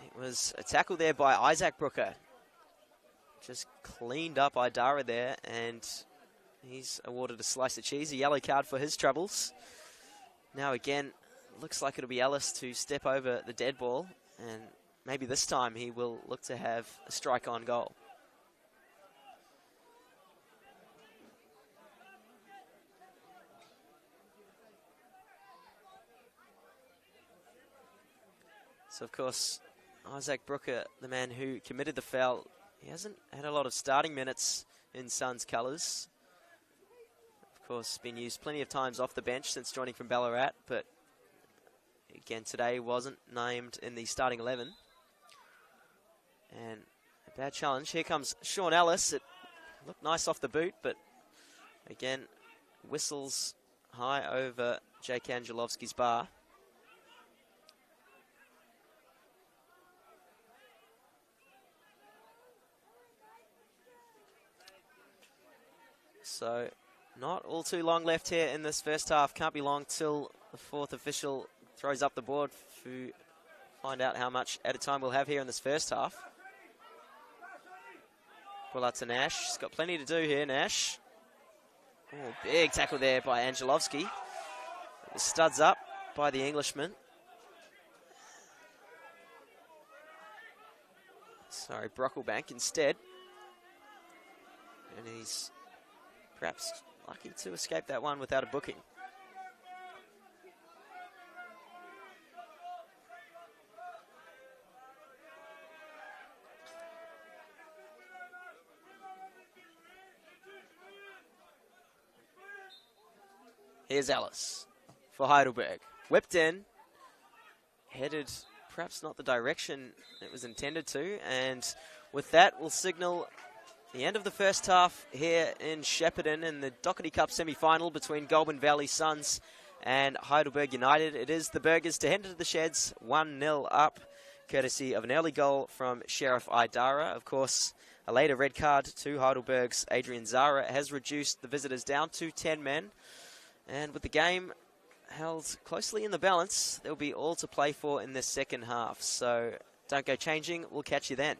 it was a tackle there by Isaac Brooker. Just cleaned up Idara there, and he's awarded a slice of cheese, a yellow card for his troubles. Now again, looks like it'll be Ellis to step over the dead ball, and maybe this time he will look to have a strike on goal. So of course, Isaac Brooker, the man who committed the foul, he hasn't had a lot of starting minutes in Suns colours. Of course, been used plenty of times off the bench since joining from Ballarat, but again today wasn't named in the starting 11. And a bad challenge. Here comes Sean Ellis. It looked nice off the boot, but again, whistles high over Jake Angelovski's bar. So, not all too long left here in this first half. Can't be long till the 4th official throws up the board to find out how much at a time we'll have here in this first half. Well, that's to Nash. He's got plenty to do here, Nash. Oh, big tackle there by Angelovski. Studs up by the Englishman. Sorry, Brocklebank instead. And he's perhaps lucky to escape that one without a booking. Here's Ellis for Heidelberg. Whipped in. Headed perhaps not the direction it was intended to. And with that, we'll signal the end of the first half here in Shepparton in the Dockerty Cup semi-final between Goulburn Valley Suns and Heidelberg United. It is the Burgers to head into the sheds 1-0 up, courtesy of an early goal from Sheriff Idara. Of course, a later red card to Heidelberg's Adrian Zara has reduced the visitors down to 10 men. And with the game held closely in the balance, there'll be all to play for in this second half. So don't go changing. We'll catch you then.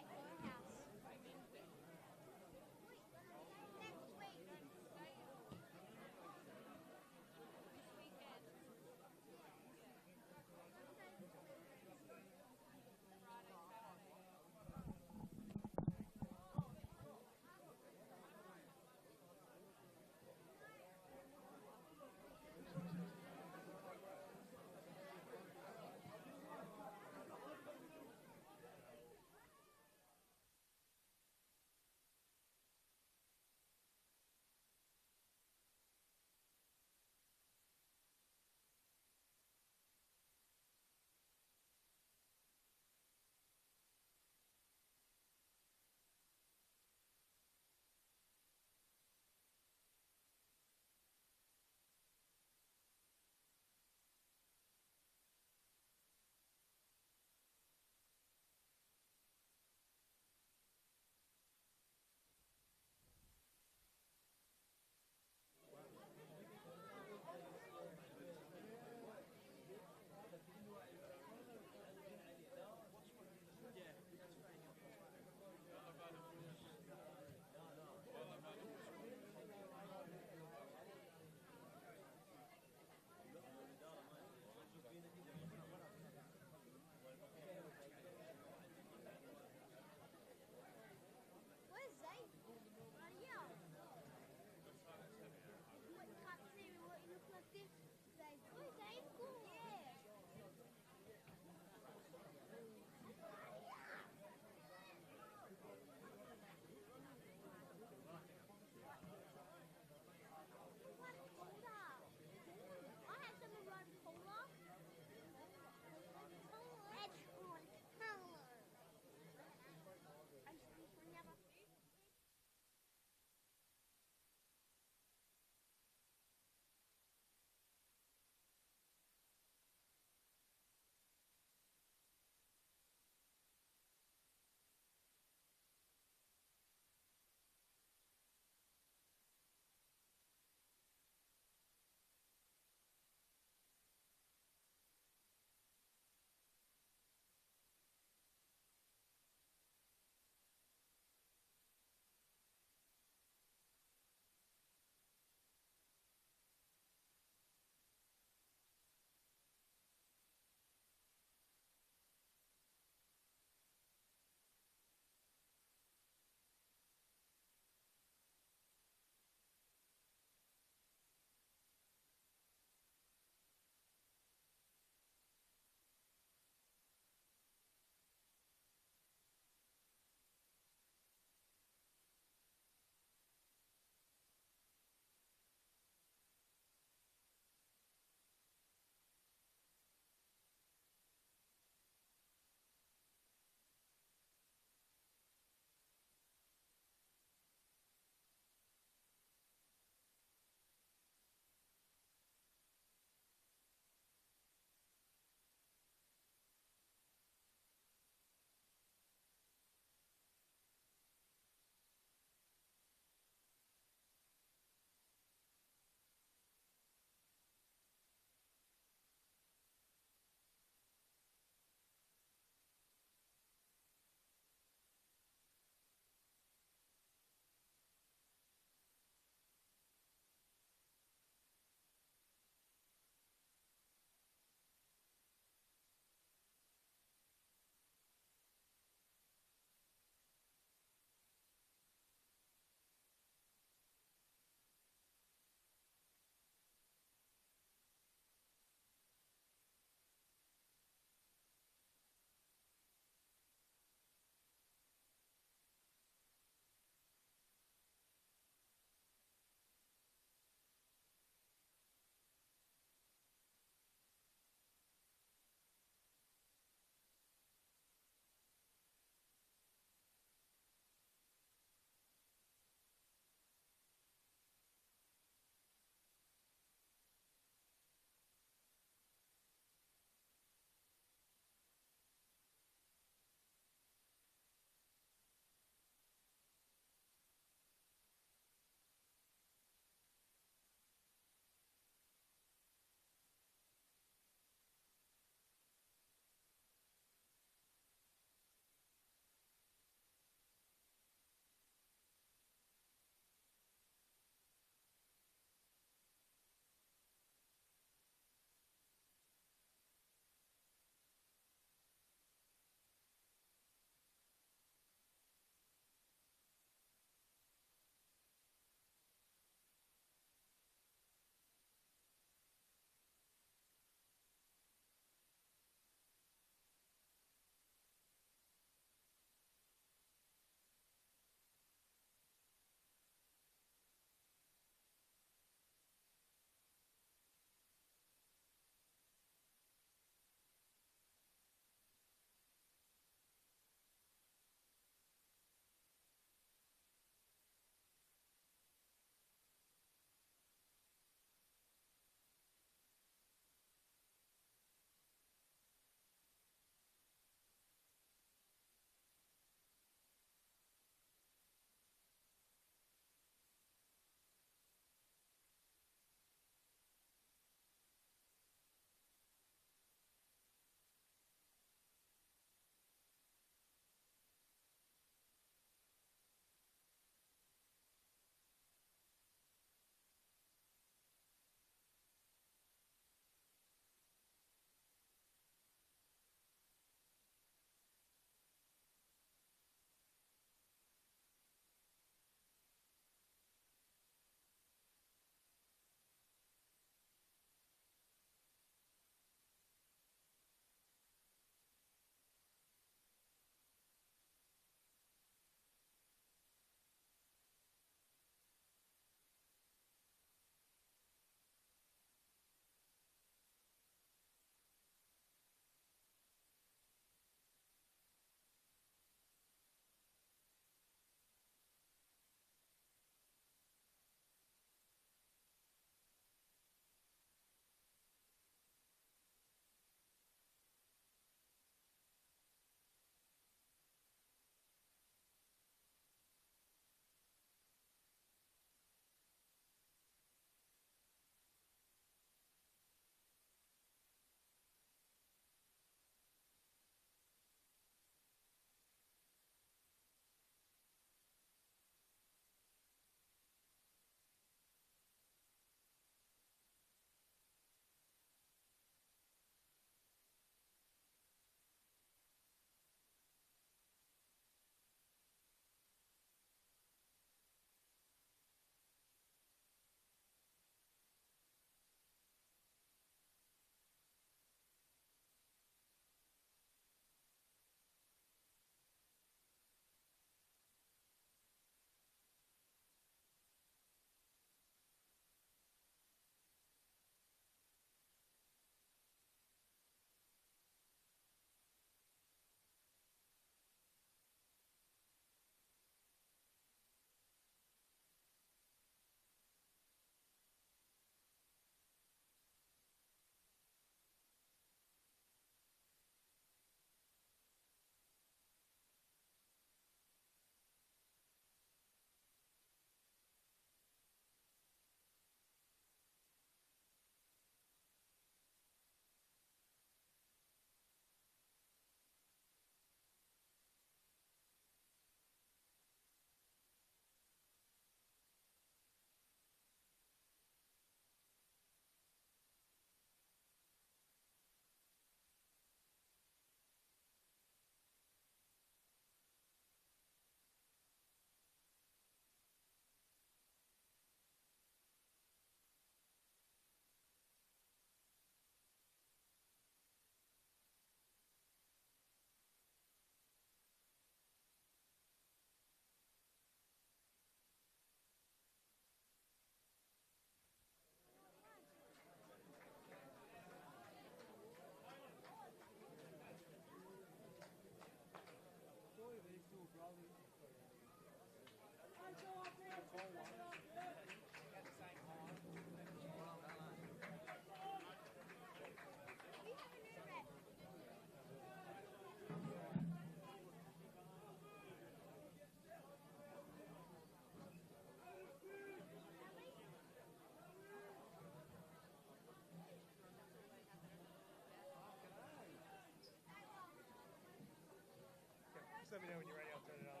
Just let me know when you're ready, I'll turn it on.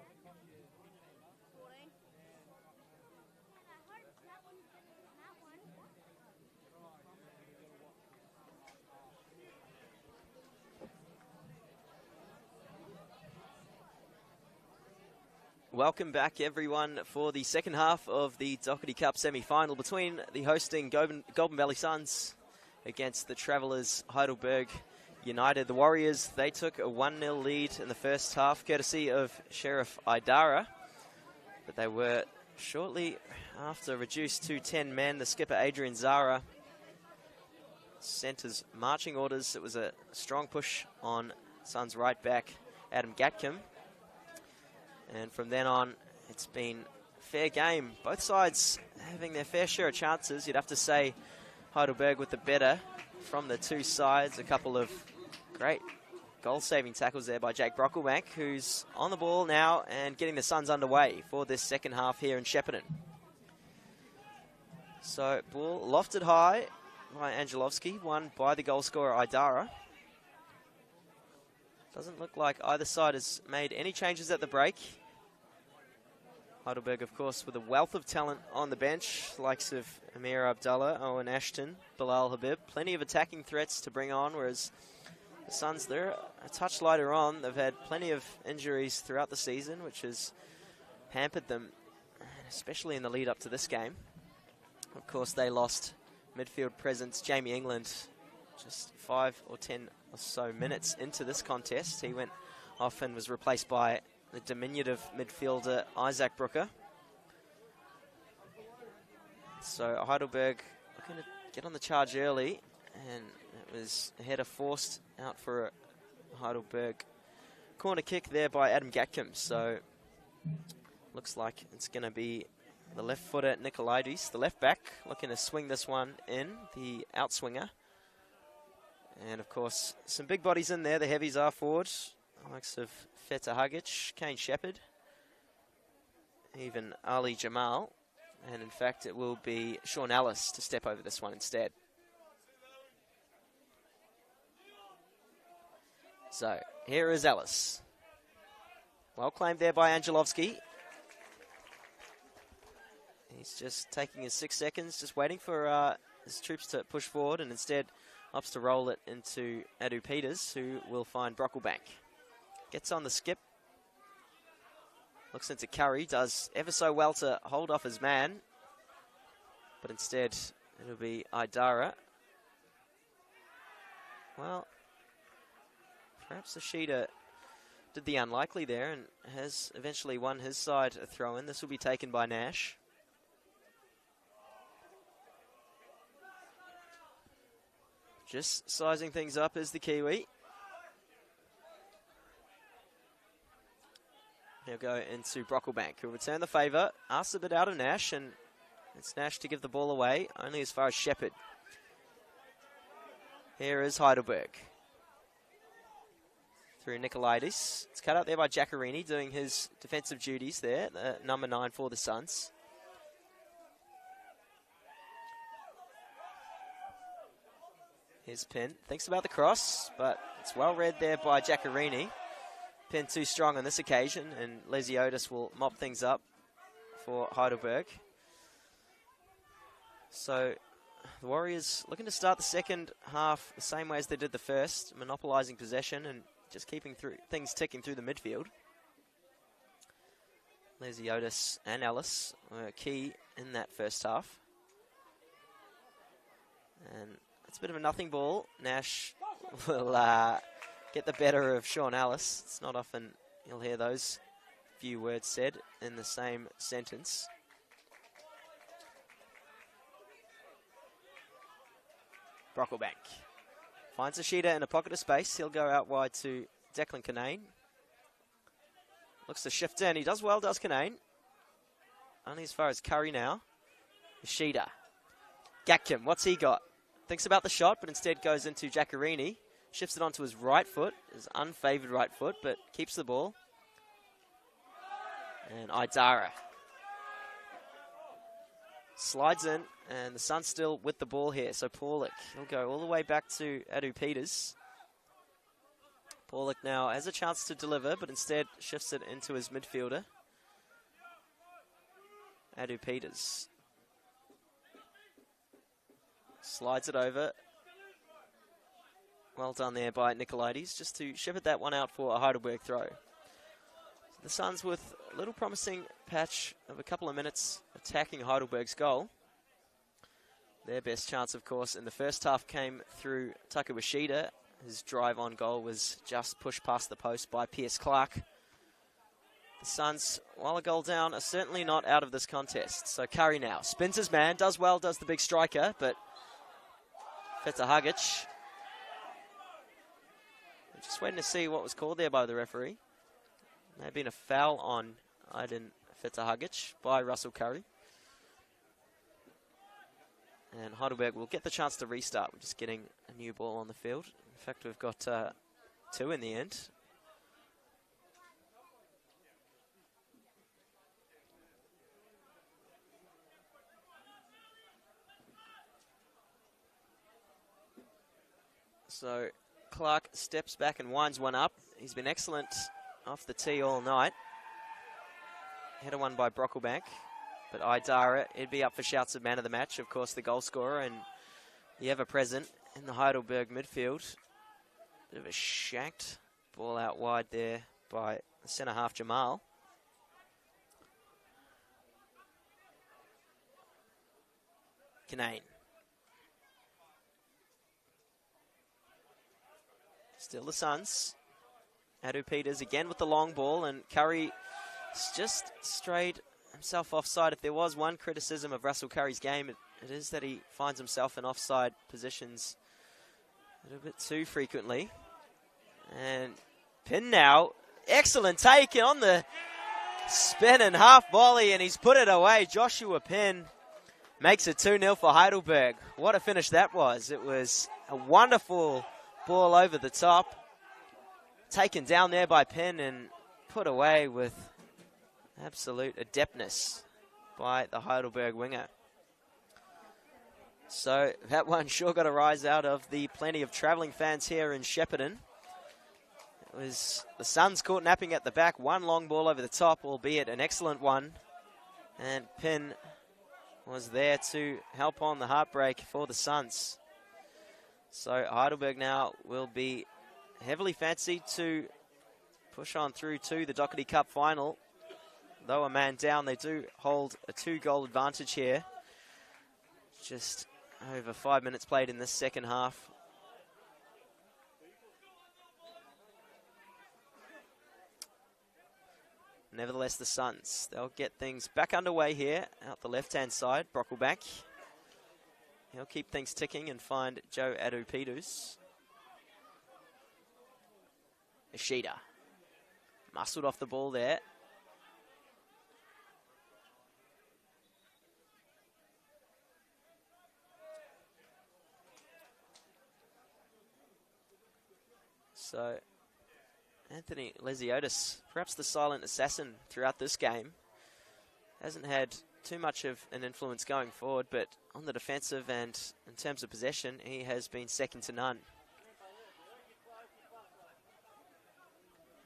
Welcome back, everyone, for the second half of the Dockerty Cup semi-final between the hosting Goulburn Valley Suns against the travellers Heidelberg United. The Warriors, they took a 1-0 lead in the first half, courtesy of Sheriff Idara, but they were shortly after reduced to 10 men. The skipper Adrian Zara sent his marching orders. It was a strong push on Suns right back Adam Gatcombe. And from then on, it's been fair game. Both sides having their fair share of chances. You'd have to say Heidelberg with the better from the two sides. A couple of great goal-saving tackles there by Jake Brocklebank, who's on the ball now and getting the Suns underway for this second half here in Shepparton. So, ball lofted high by Angelovski, won by the goal scorer Idara. Doesn't look like either side has made any changes at the break. Heidelberg, of course, with a wealth of talent on the bench, likes of Amir Abdullah, Owen Ashton, Bilal Habib. Plenty of attacking threats to bring on, whereas the Suns, they're a touch lighter on. They've had plenty of injuries throughout the season, which has hampered them, especially in the lead up to this game. Of course, they lost midfield presence Jamie England just 5 or 10 or so minutes into this contest. He went off and was replaced by the diminutive midfielder Isaac Brooker. So Heidelberg looking to get on the charge early, and it was a header forced out for a Heidelberg corner kick there by Adam Gatcombe. So looks like it's going to be the left footer Nicolaides, the left back, looking to swing this one in, the outswinger. And of course, some big bodies in there. The heavies are forward. The likes of Feta Hugic, Kane Shepherd, even Ali Jamal. And in fact, it will be Sean Ellis to step over this one instead. So, here is Ellis. Well claimed there by Angelovski. He's just taking his 6 seconds, just waiting for his troops to push forward, and instead opts to roll it into Adu Peters, who will find Brocklebank. Gets on the skip. Looks into Curry, does ever so well to hold off his man. But instead, it'll be Idara. Well, perhaps Ashida did the unlikely there and has eventually won his side a throw-in. This will be taken by Nash. Just sizing things up is the Kiwi. He'll go into Brocklebank, who'll return the favour. Asks a bit out of Nash, and it's Nash to give the ball away, only as far as Shepherd. Here is Heidelberg. Through Nicolaides. It's cut out there by Giacarini, doing his defensive duties there, the number 9 for the Suns. Here's Pin. Thinks about the cross, but it's well read there by Giacarini. Pin too strong on this occasion, and Lesiotis will mop things up for Heidelberg. So the Warriors looking to start the second half the same way as they did the first, monopolising possession and just keeping things ticking through the midfield. Lesiotis and Ellis were key in that first half. And it's a bit of a nothing ball. Nash will get the better of Sean Ellis. It's not often you'll hear those few words said in the same sentence. Brocklebank finds Ashida in a pocket of space. He'll go out wide to Declan Canane. Looks to shift in. He does well, does Kanane. Only as far as Curry now. Ishida. Gatkin, what's he got? Thinks about the shot, but instead goes into Giaccherini. Shifts it onto his right foot, his unfavoured right foot, but keeps the ball. And Idara slides in, and the Suns still with the ball here. So Paulick, he'll go all the way back to Adu Peters. Paulick now has a chance to deliver, but instead shifts it into his midfielder, Adu Peters. Slides it over. Well done there by Nicolaides, just to shepherd that one out for a Heidelberg throw. So the Suns with a little promising patch of a couple of minutes attacking Heidelberg's goal. Their best chance, of course, in the first half came through Taka Washida. His drive on goal was just pushed past the post by Pierce Clark. The Suns, while a goal down, are certainly not out of this contest. So Curry now spins his man, does well, does the big striker, but Fetahagic. Just waiting to see what was called there by the referee. There had been a foul on Aydin Fetahagic by Russell Curry. And Heidelberg will get the chance to restart. We're just getting a new ball on the field. In fact, we've got two in the end. So Clark steps back and winds one up. He's been excellent off the tee all night. Header one by Brocklebank. But Idara, he'd be up for shouts of man of the match. Of course, the goal scorer and the ever-present in the Heidelberg midfield. Bit of a shanked ball out wide there by the centre-half Jamal. Kanane. Still the Suns. Adu Peters again with the long ball, and Curry just strayed himself offside. If there was one criticism of Russell Curry's game, it is that he finds himself in offside positions a little bit too frequently. And Pin now, excellent take on the spin and half volley, and he's put it away. Joshua Pin makes it 2-0 for Heidelberg. What a finish that was. It was a wonderful ball over the top, taken down there by Pin and put away with absolute adeptness by the Heidelberg winger. So that one sure got a rise out of the plenty of travelling fans here in Shepparton. It was the Suns caught napping at the back, one long ball over the top, albeit an excellent one. And Pin was there to help on the heartbreak for the Suns. So Heidelberg now will be heavily fancied to push on through to the Dockerty Cup final. Though a man down, they do hold a 2-goal advantage here. Just over 5 minutes played in this second half. Nevertheless, the Suns, they'll get things back underway here out the left-hand side. Brockleback. He'll keep things ticking and find Joe Adu Peters. Ishida. Muscled off the ball there. So, Anthony Lesiotis, perhaps the silent assassin throughout this game, hasn't had too much of an influence going forward, but on the defensive and in terms of possession, he has been second to none.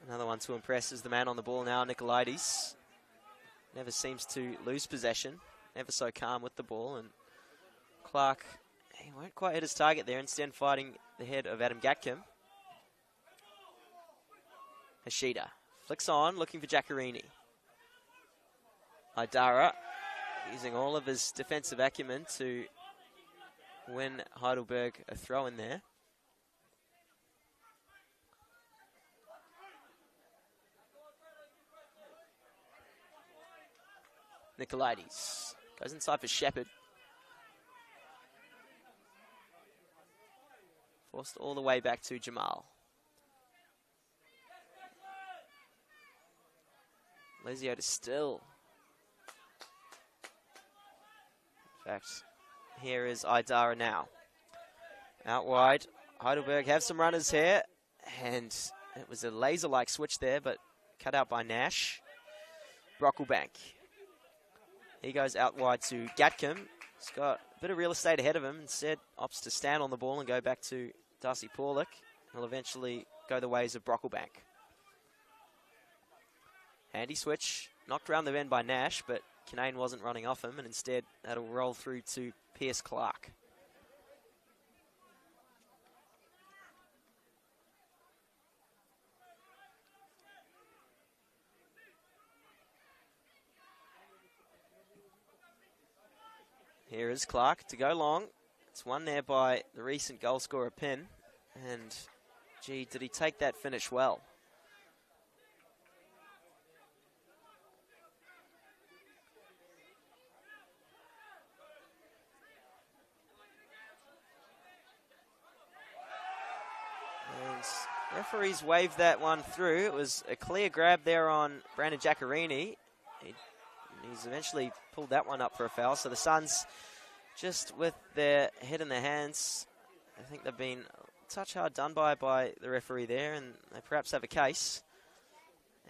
Another one to impress is the man on the ball now, Nicolaides. Never seems to lose possession, never so calm with the ball, and Clark, he won't quite hit his target there, instead fighting the head of Adam Gatkim. Ishida flicks on, looking for Giaccherini. Idara using all of his defensive acumen to win Heidelberg a throw in there. Nicolaides goes inside for Shepherd. Forced all the way back to Jamal. Lesiotis still. In fact, here is Idara now. Out wide. Heidelberg have some runners here. And it was a laser-like switch there, but cut out by Nash. Brocklebank. He goes out wide to Gatcombe. He's got a bit of real estate ahead of him. Instead, opts to stand on the ball and go back to Darcy Porlick. He'll eventually go the ways of Brocklebank. Handy switch. Knocked around the bend by Nash, but Kinane wasn't running off him, and instead that'll roll through to Pierce Clark. Here is Clark to go long. It's won there by the recent goal scorer Pin. And, gee, did he take that finish well? And referees waved that one through. It was a clear grab there on Brandon Giaccarini. He's eventually pulled that one up for a foul. So the Suns, just with their head in their hands, I think they've been a touch hard done by the referee there, and they perhaps have a case.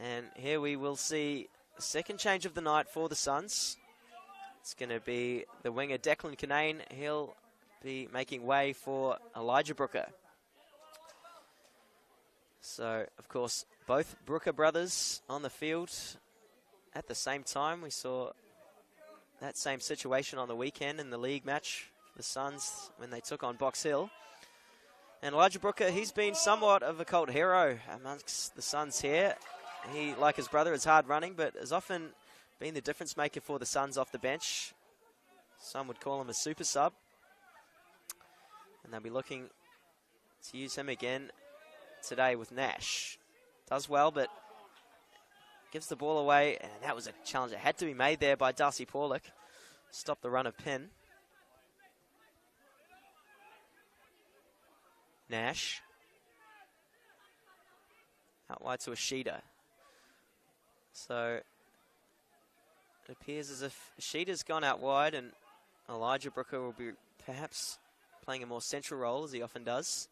And here we will see the second change of the night for the Suns. It's going to be the winger Declan Kinane. He'll be making way for Elijah Brooker. So, of course, both Brooker brothers on the field at the same time. We saw that same situation on the weekend in the league match for the Suns when they took on Box Hill. And Elijah Brooker, he's been somewhat of a cult hero amongst the Suns here. He, like his brother, is hard running, but has often been the difference maker for the Suns off the bench. Some would call him a super sub. And they'll be looking to use him again today with Nash. Does well, but gives the ball away, and that was a challenge that had to be made there by Darcy Porlick. Stop the run of Penn. Nash. Out wide to Ashida. So it appears as if Ashida's gone out wide, and Elijah Brooker will be perhaps playing a more central role, as he often does.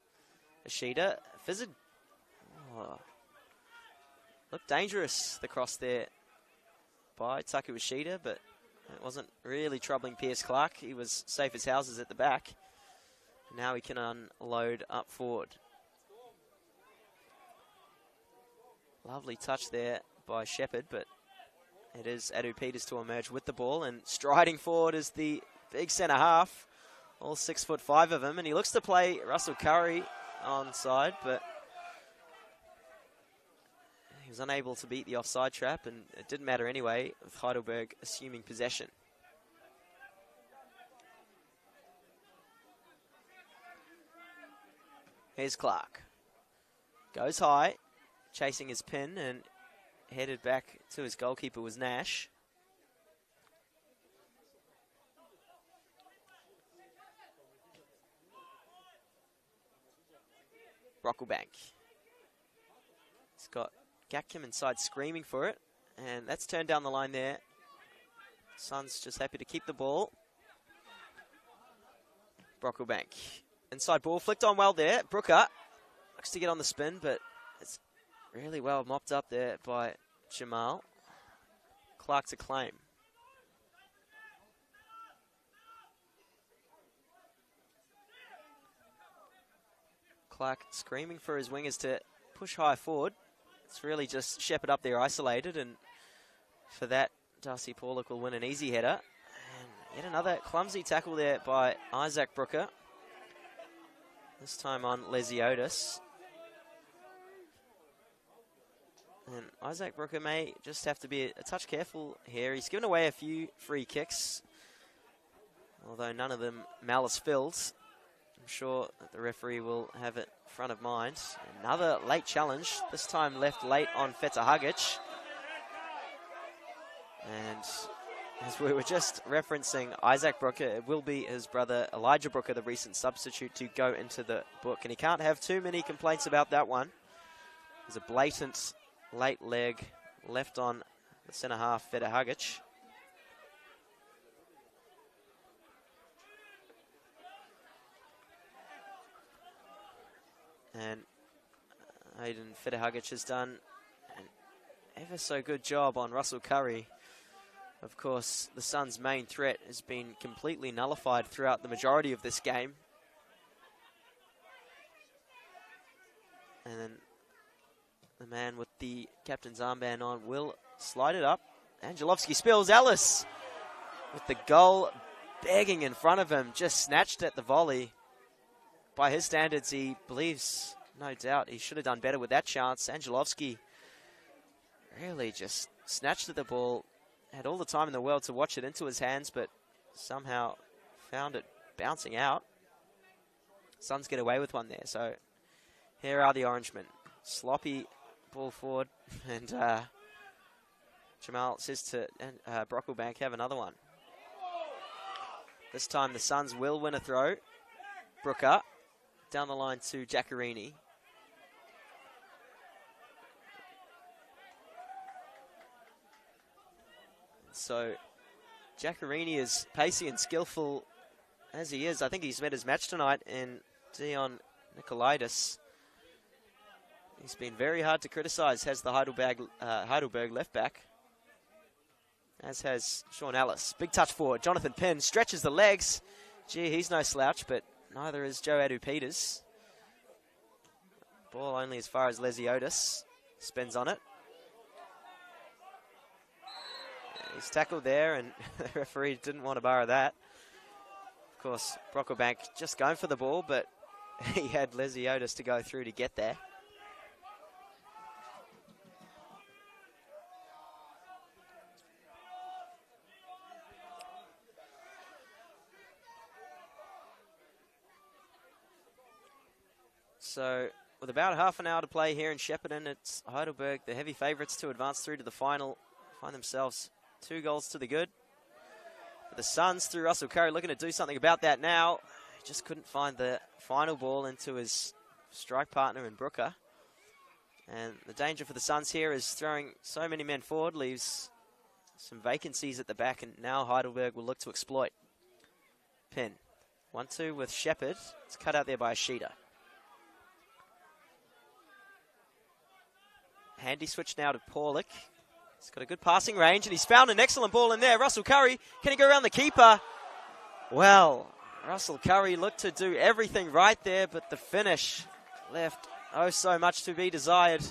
Ashida, fizzed. Oh. Looked dangerous, the cross there by Taku Ashida, but it wasn't really troubling Pierce Clark. He was safe as houses at the back. Now he can unload up forward. Lovely touch there by Shepherd, but it is Adu Peters to emerge with the ball, and striding forward is the big centre half, all 6'5" of him, and he looks to play Russell Curry onside, but he was unable to beat the offside trap, and it didn't matter anyway, with Heidelberg assuming possession. Here's Clark. Goes high, chasing his pin, and headed back to his goalkeeper was Nash. Brocklebank. He's got Gatcombe inside screaming for it, and that's turned down the line there. Suns just happy to keep the ball. Brocklebank. Inside ball, flicked on well there. Brooker looks to get on the spin, but it's really well mopped up there by Jamal. Clark to claim. Clark screaming for his wingers to push high forward. It's really just Shepherd up there isolated, and for that, Darcy Porlick will win an easy header. And yet another clumsy tackle there by Isaac Brooker. This time on Lesiotis. And Isaac Brooker may just have to be a touch careful here. He's given away a few free kicks, although none of them malice-filled. I'm sure that the referee will have it front of mind. Another late challenge, this time left late on Feta Hugic. And as we were just referencing Isaac Brooker, it will be his brother Elijah Brooker, the recent substitute, to go into the book. And he can't have too many complaints about that one. There's a blatant late leg left on the centre half, Fede Hagic. And Hayden Fede Hagic has done an ever so good job on Russell Curry. Of course, the Suns' main threat has been completely nullified throughout the majority of this game. And then the man with the captain's armband on will slide it up. Angelovski spills. Ellis with the goal begging in front of him, just snatched at the volley. By his standards, he believes, no doubt, he should have done better with that chance. Angelovski really just snatched at the ball, had all the time in the world to watch it into his hands, but somehow found it bouncing out. Suns get away with one there, so here are the Orangemen. Sloppy ball forward, and Jamal says to Brocklebank, have another one. This time the Suns will win a throw. Brooker down the line to Giaccherini. So Giaccherini, is pacey and skillful as he is. I think he's met his match tonight in Dion Nicolaitis. He's been very hard to criticise, has the Heidelberg left back, as has Sean Ellis. Big touch forward. Jonathan Pinn stretches the legs. Gee, he's no slouch, but neither is Joe Adu-Peters. Ball only as far as Lesiotis. Spins on it. He's tackled there, and the referee didn't want to borrow that. Of course, Brocklebank just going for the ball, but he had Lesiotis to go through to get there. So, with about half an hour to play here in Shepparton, it's Heidelberg, the heavy favourites to advance through to the final, find themselves 2 goals to the good. But the Suns, through Russell Curry, looking to do something about that now. He just couldn't find the final ball into his strike partner in Brooker. And the danger for the Suns here is throwing so many men forward leaves some vacancies at the back, and now Heidelberg will look to exploit. Pin. 1-2 with Shepherd. It's cut out there by Ashita. Handy switch now to Paulik. He's got a good passing range, and he's found an excellent ball in there. Russell Curry, can he go around the keeper? Well, Russell Curry looked to do everything right there, but the finish left oh so much to be desired.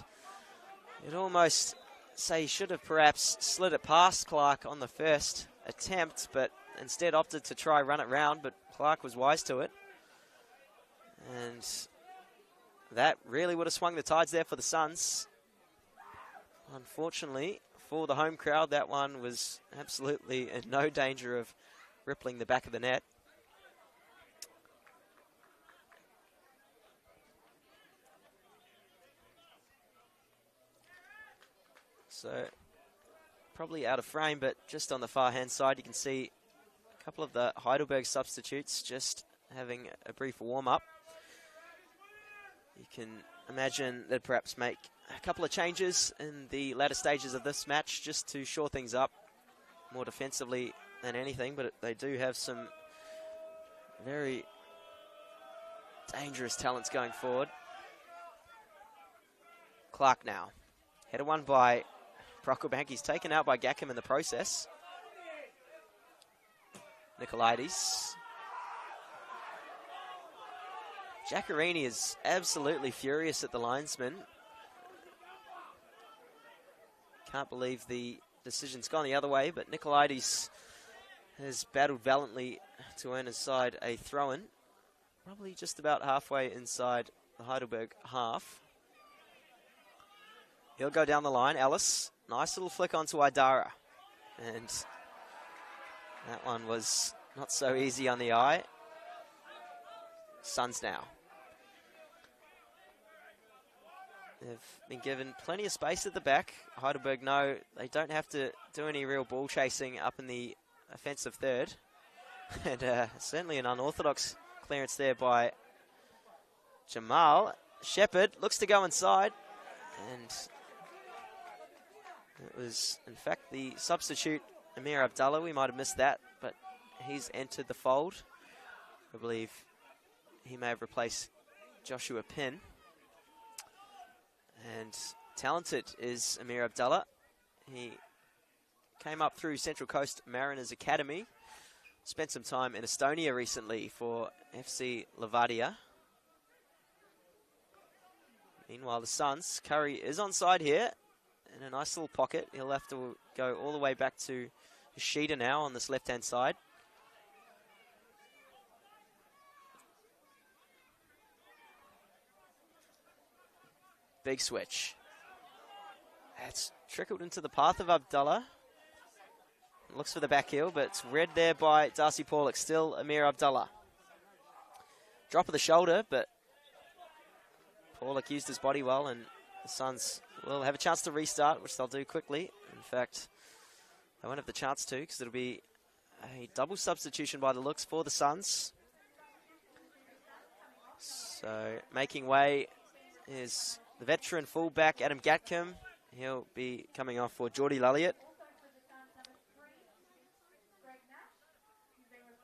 You'd almost say he should have perhaps slid it past Clark on the first attempt, but instead opted to try run it round, but Clark was wise to it. And that really would have swung the tides there for the Suns. Unfortunately, for the home crowd, that one was absolutely in no danger of rippling the back of the net. So, probably out of frame, but just on the far-hand side, you can see a couple of the Heidelberg substitutes just having a brief warm-up. You can imagine they'd perhaps make a couple of changes in the latter stages of this match just to shore things up more defensively than anything, but they do have some very dangerous talents going forward. Clark now. Header one by Brocklebank. He's taken out by Gackham in the process. Nicolaitis. Giaccherini is absolutely furious at the linesman. Can't believe the decision's gone the other way, but Nicolaitis has battled valiantly to earn his side a throw-in. Probably just about halfway inside the Heidelberg half. He'll go down the line. Ellis, nice little flick onto Idara. And that one was not so easy on the eye. Suns now. They've been given plenty of space at the back. Heidelberg know they don't have to do any real ball chasing up in the offensive third. And certainly an unorthodox clearance there by Jamal. Shepherd looks to go inside. And It was, in fact, the substitute, Amir Abdullah. We might have missed that, but he's entered the fold. I believe he may have replaced Joshua Penn. And talented is Amir Abdullah. He came up through Central Coast Mariners Academy. Spent some time in Estonia recently for FC Levadia. Meanwhile, the Suns, Curry is onside here in a nice little pocket. He'll have to go all the way back to Sheeta now on this left-hand side. Big switch. That's trickled into the path of Abdullah. Looks for the back heel, but it's read there by Darcy Paulick. Still Amir Abdullah. Drop of the shoulder, but Paulick used his body well, and the Suns will have a chance to restart, which they'll do quickly. In fact, they won't have the chance to, because it'll be a double substitution by the looks for the Suns. So making way is the veteran fullback Adam Gatcombe. He'll be coming off for Geordie Lulliot.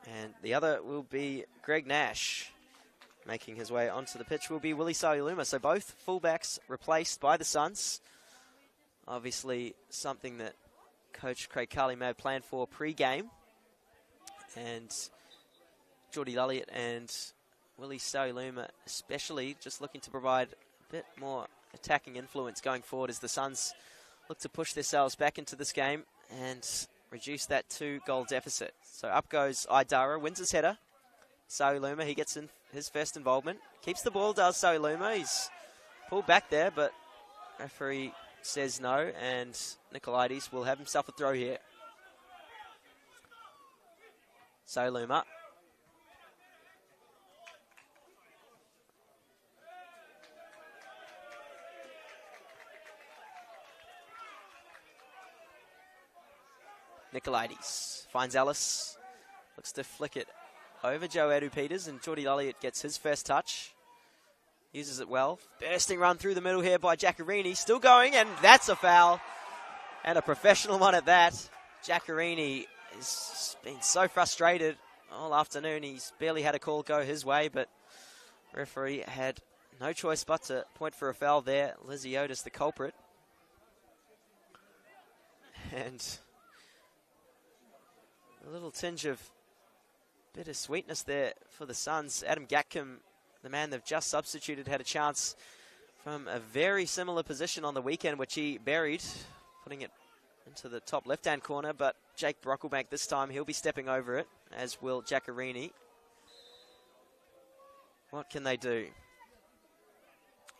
And the other will be Greg Nash. Making his way onto the pitch will be Willie Sayuluma. So both fullbacks replaced by the Suns. Obviously something that Coach Craig Carley may have planned for pre-game. And Geordie Lulliot and Willie Sayuluma especially just looking to provide a bit more attacking influence going forward as the Suns look to push themselves back into this game and reduce that 2-goal deficit. So up goes Idara, wins his header. Sayuluma, he gets in his first involvement. Keeps the ball, does Sayuluma. He's pulled back there, but referee says no, and Nicolaides will have himself a throw here. Sayuluma. Nicolaides finds Ellis, looks to flick it over Joe Edu-Peters, and Geordie Lulliot gets his first touch. Uses it well. Bursting run through the middle here by Giaccherini. Still going, and that's a foul. And a professional one at that. Giaccherini has been so frustrated all afternoon. He's barely had a call go his way, but referee had no choice but to point for a foul there. Lysiotis the culprit. And a little tinge of bitter sweetness there for the Suns. Adam Gatcombe, the man they've just substituted, had a chance from a very similar position on the weekend, which he buried, putting it into the top left-hand corner. But Jake Brocklebank this time, he'll be stepping over it, as will Giaccherini. What can they do?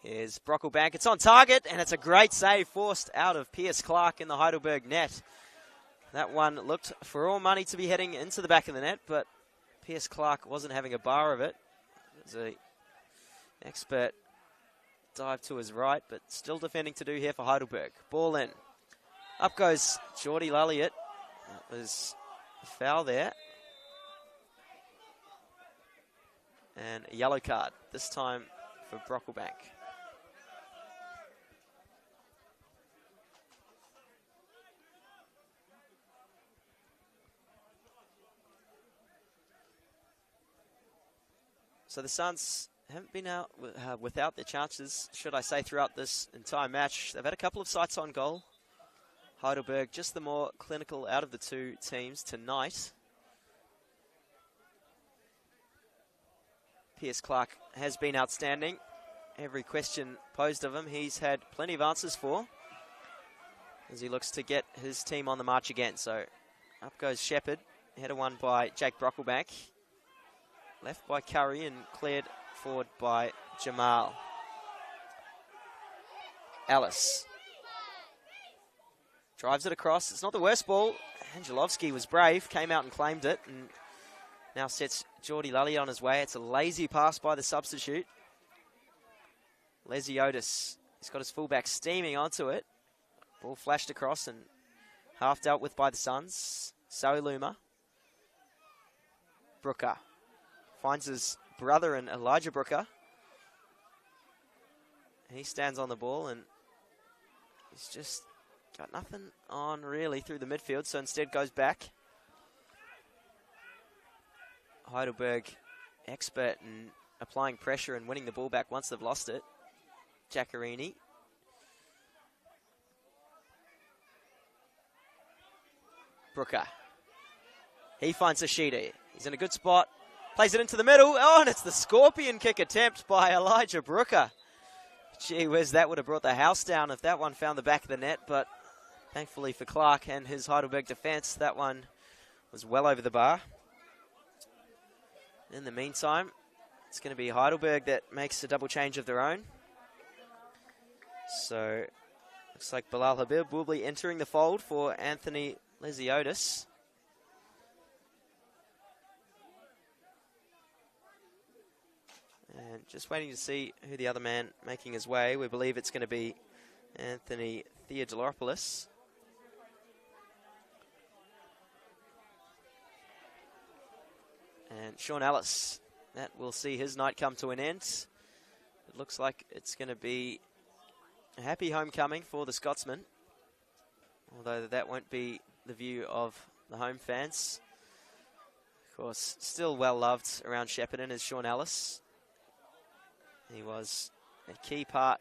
Here's Brocklebank. It's on target, and it's a great save forced out of Pierce Clark in the Heidelberg net. That one looked for all money to be heading into the back of the net, but Pierce Clark wasn't having a bar of it. It was an expert dive to his right, but still defending to do here for Heidelberg. Ball in. Up goes Geordie Lulliot. That was a foul there. And a yellow card, this time for Brocklebank. So the Suns haven't been out without their chances, should I say, throughout this entire match. They've had a couple of sights on goal. Heidelberg, just the more clinical out of the two teams tonight. Pierce Clark has been outstanding. Every question posed of him, he's had plenty of answers for, as he looks to get his team on the march again. So up goes Shepherd, header won by Jake Brocklebank. Left by Curry and cleared forward by Jamal. Ellis drives it across. It's not the worst ball. Angelovski was brave, came out and claimed it, and now sets Geordie Lulliot on his way. It's a lazy pass by the substitute. Lysiotis, he's got his fullback steaming onto it. Ball flashed across and half dealt with by the Suns. Sayuluma. Brooker finds his brother in Elijah Brooker. He stands on the ball and he's just got nothing on really through the midfield, so instead goes back. Heidelberg, expert in applying pressure and winning the ball back once they've lost it. Giaccarini. Brooker. He finds Ashida. He's in a good spot. Plays it into the middle. Oh, and it's the scorpion kick attempt by Elijah Brooker. Gee whiz, that would have brought the house down if that one found the back of the net, but thankfully for Clark and his Heidelberg defence, that one was well over the bar. In the meantime, it's going to be Heidelberg that makes a double change of their own. So, looks like Bilal Habib will be entering the fold for Anthony Lesiotis. And just waiting to see who the other man making his way. We believe it's going to be Anthony Theodoropoulos. And Sean Ellis, that will see his night come to an end. It looks like it's going to be a happy homecoming for the Scotsman, although that won't be the view of the home fans. Of course, still well loved around Shepparton is Sean Ellis. He was a key part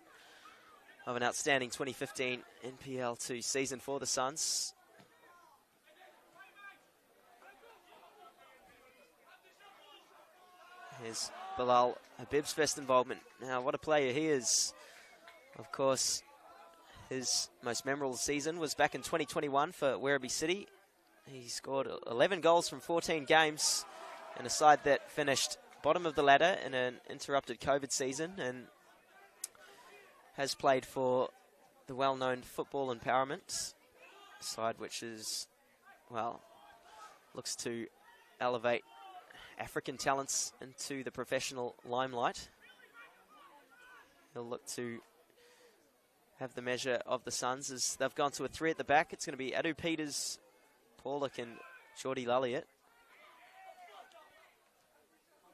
of an outstanding 2015 NPL2 season for the Suns. Here's Bilal Habib's first involvement. Now, what a player he is. Of course, his most memorable season was back in 2021 for Werribee City. He scored 11 goals from 14 games in a side that finished bottom of the ladder in an interrupted COVID season, and has played for the well-known Football Empowerment side, which is, well, looks to elevate African talents into the professional limelight. He'll look to have the measure of the Suns as they've gone to a three at the back. It's going to be Adu Peters, Paulick and Geordie Lulliot.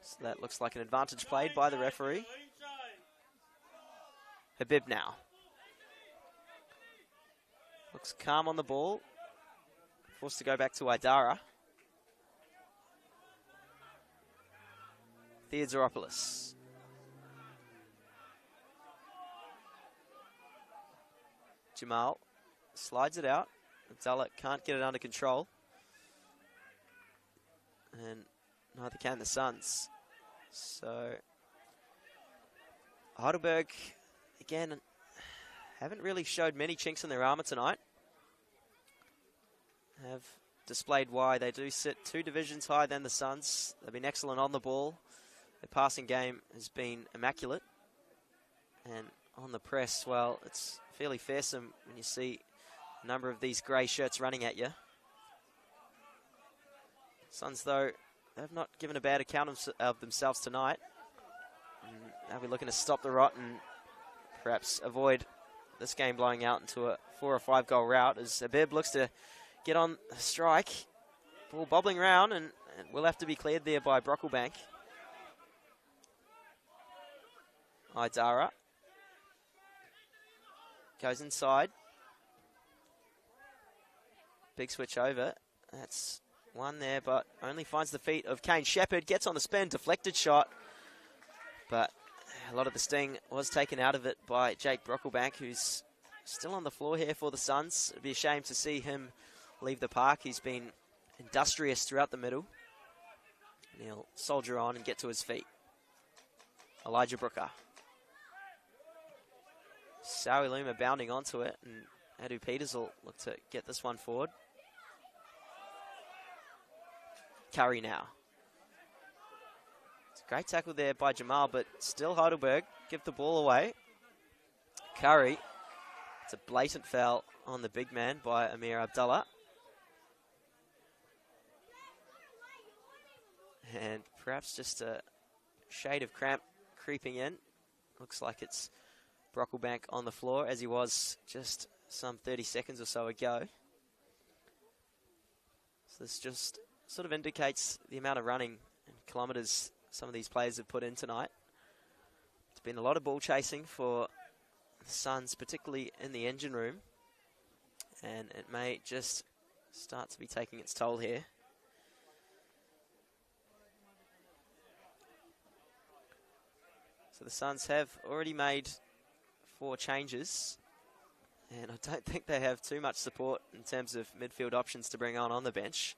So that looks like an advantage played by the referee. Habib now. Looks calm on the ball. Forced to go back to Idara. Theodoropoulos. Jamal slides it out. Abdullah can't get it under control. And neither can the Suns. So, Heidelberg, again, haven't really showed many chinks in their armour tonight. Have displayed why they do sit 2 divisions higher than the Suns. They've been excellent on the ball. Their passing game has been immaculate. And on the press, well, it's fairly fearsome when you see a number of these grey shirts running at you. Suns, though, they've not given a bad account of themselves tonight. They'll be looking to stop the rot and perhaps avoid this game blowing out into a 4 or 5 goal rout as Habib looks to get on a strike. Ball bobbling around and will have to be cleared there by Brocklebank. Idara goes inside. Big switch over. That's one there, but only finds the feet of Kane Shepherd. Gets on the spin, deflected shot. But a lot of the sting was taken out of it by Jake Brocklebank, who's still on the floor here for the Suns. It'd be a shame to see him leave the park. He's been industrious throughout the middle. And he'll soldier on and get to his feet. Elijah Brooker. Sowie Luma bounding onto it, and Adu Peters will look to get this one forward. Curry now. It's a great tackle there by Jamal, but still Heidelberg give the ball away. Curry. It's a blatant foul on the big man by Amir Abdullah. And perhaps just a shade of cramp creeping in. Looks like it's Brocklebank on the floor, as he was just some 30 seconds or so ago. So this just sort of indicates the amount of running and kilometres some of these players have put in tonight. It's been a lot of ball chasing for the Suns, particularly in the engine room. and it may just start to be taking its toll here. So the Suns have already made 4 changes, and I don't think they have too much support in terms of midfield options to bring on the bench.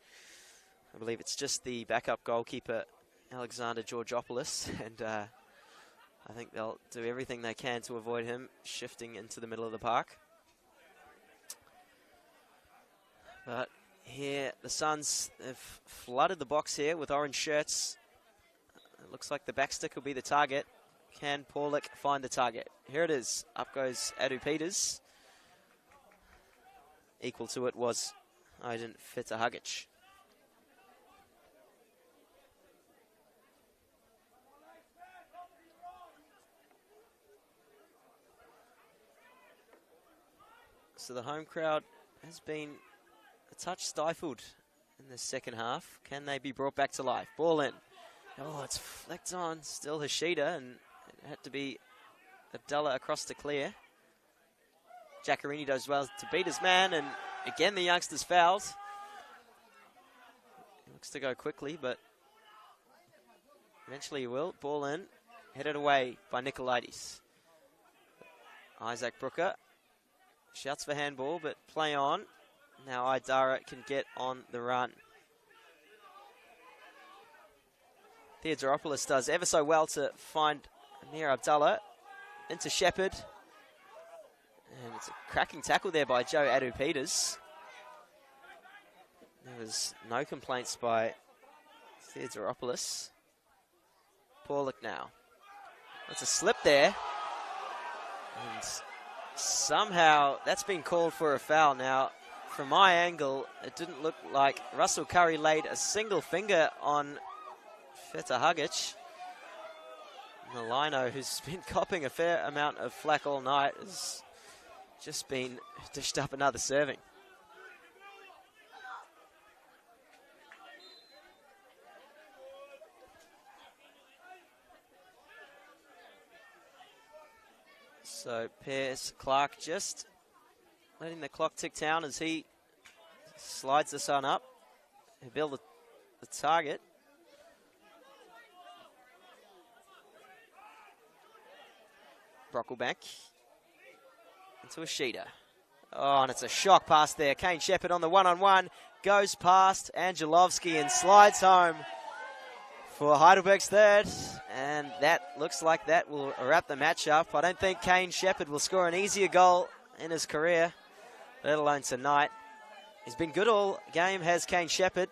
I believe it's just the backup goalkeeper, Alexander Georgopoulos, and I think they'll do everything they can to avoid him shifting into the middle of the park. But here, the Suns have flooded the box here with orange shirts. It looks like the backstick will be the target. Can Paulick find the target? Here it is. Up goes Adu Peters. Equal to it was Aiden Fitahagic. So the home crowd has been a touch stifled in the second half. Can they be brought back to life? Ball in. Oh, it's flicked on. Still Hashida, and it had to be Abdullah across to clear. Giaccarini does well to beat his man, and again the youngster's fouled. He looks to go quickly, but eventually he will. Ball in. Headed away by Nicolaitis. Isaac Brooker shouts for handball, but play on. Now Idara can get on the run. Theodoropoulos does ever so well to find Amir Abdullah into Shepherd. And it's a cracking tackle there by Joe Adu Peters. There was no complaints by Theodoropoulos. Paulick now. That's a slip there. And somehow that's been called for a foul. Now, from my angle, it didn't look like Russell Curry laid a single finger on Fitahagic. Malino, who's been copping a fair amount of flack all night, has just been dished up another serving. So Pierce Clark just letting the clock tick down as he slides the Sun up. He'll build the target. Brocklebank into Ashida. Oh, and it's a shock pass there. Kane Shepherd on the one-on-one. Goes past Angelovski and slides home for Heidelberg's third. And that looks like that will wrap the match up. I don't think Kane Shepherd will score an easier goal in his career, let alone tonight. He's been good all game, has Kane Shepherd.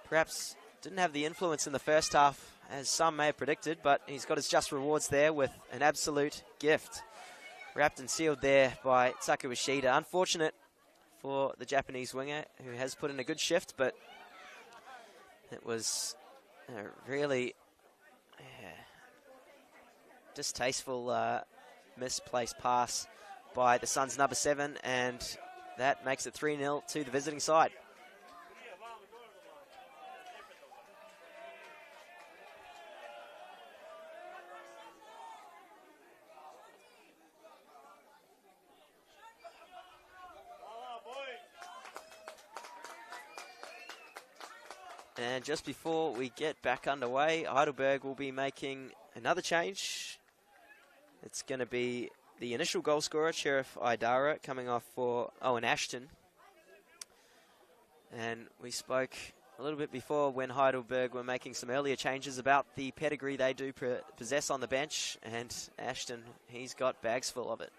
Perhaps didn't have the influence in the first half, as some may have predicted, but he's got his just rewards there with an absolute gift. Wrapped and sealed there by Taku Ishida. Unfortunate for the Japanese winger, who has put in a good shift, but it was a really distasteful misplaced pass by the Suns' number 7, and that makes it 3-0 to the visiting side. And just before we get back underway, Heidelberg will be making another change. It's going to be the initial goal scorer, Sheriff Idara, coming off for Owen Ashton. And we spoke a little bit before when Heidelberg were making some earlier changes about the pedigree they do possess on the bench. And Ashton, he's got bags full of it.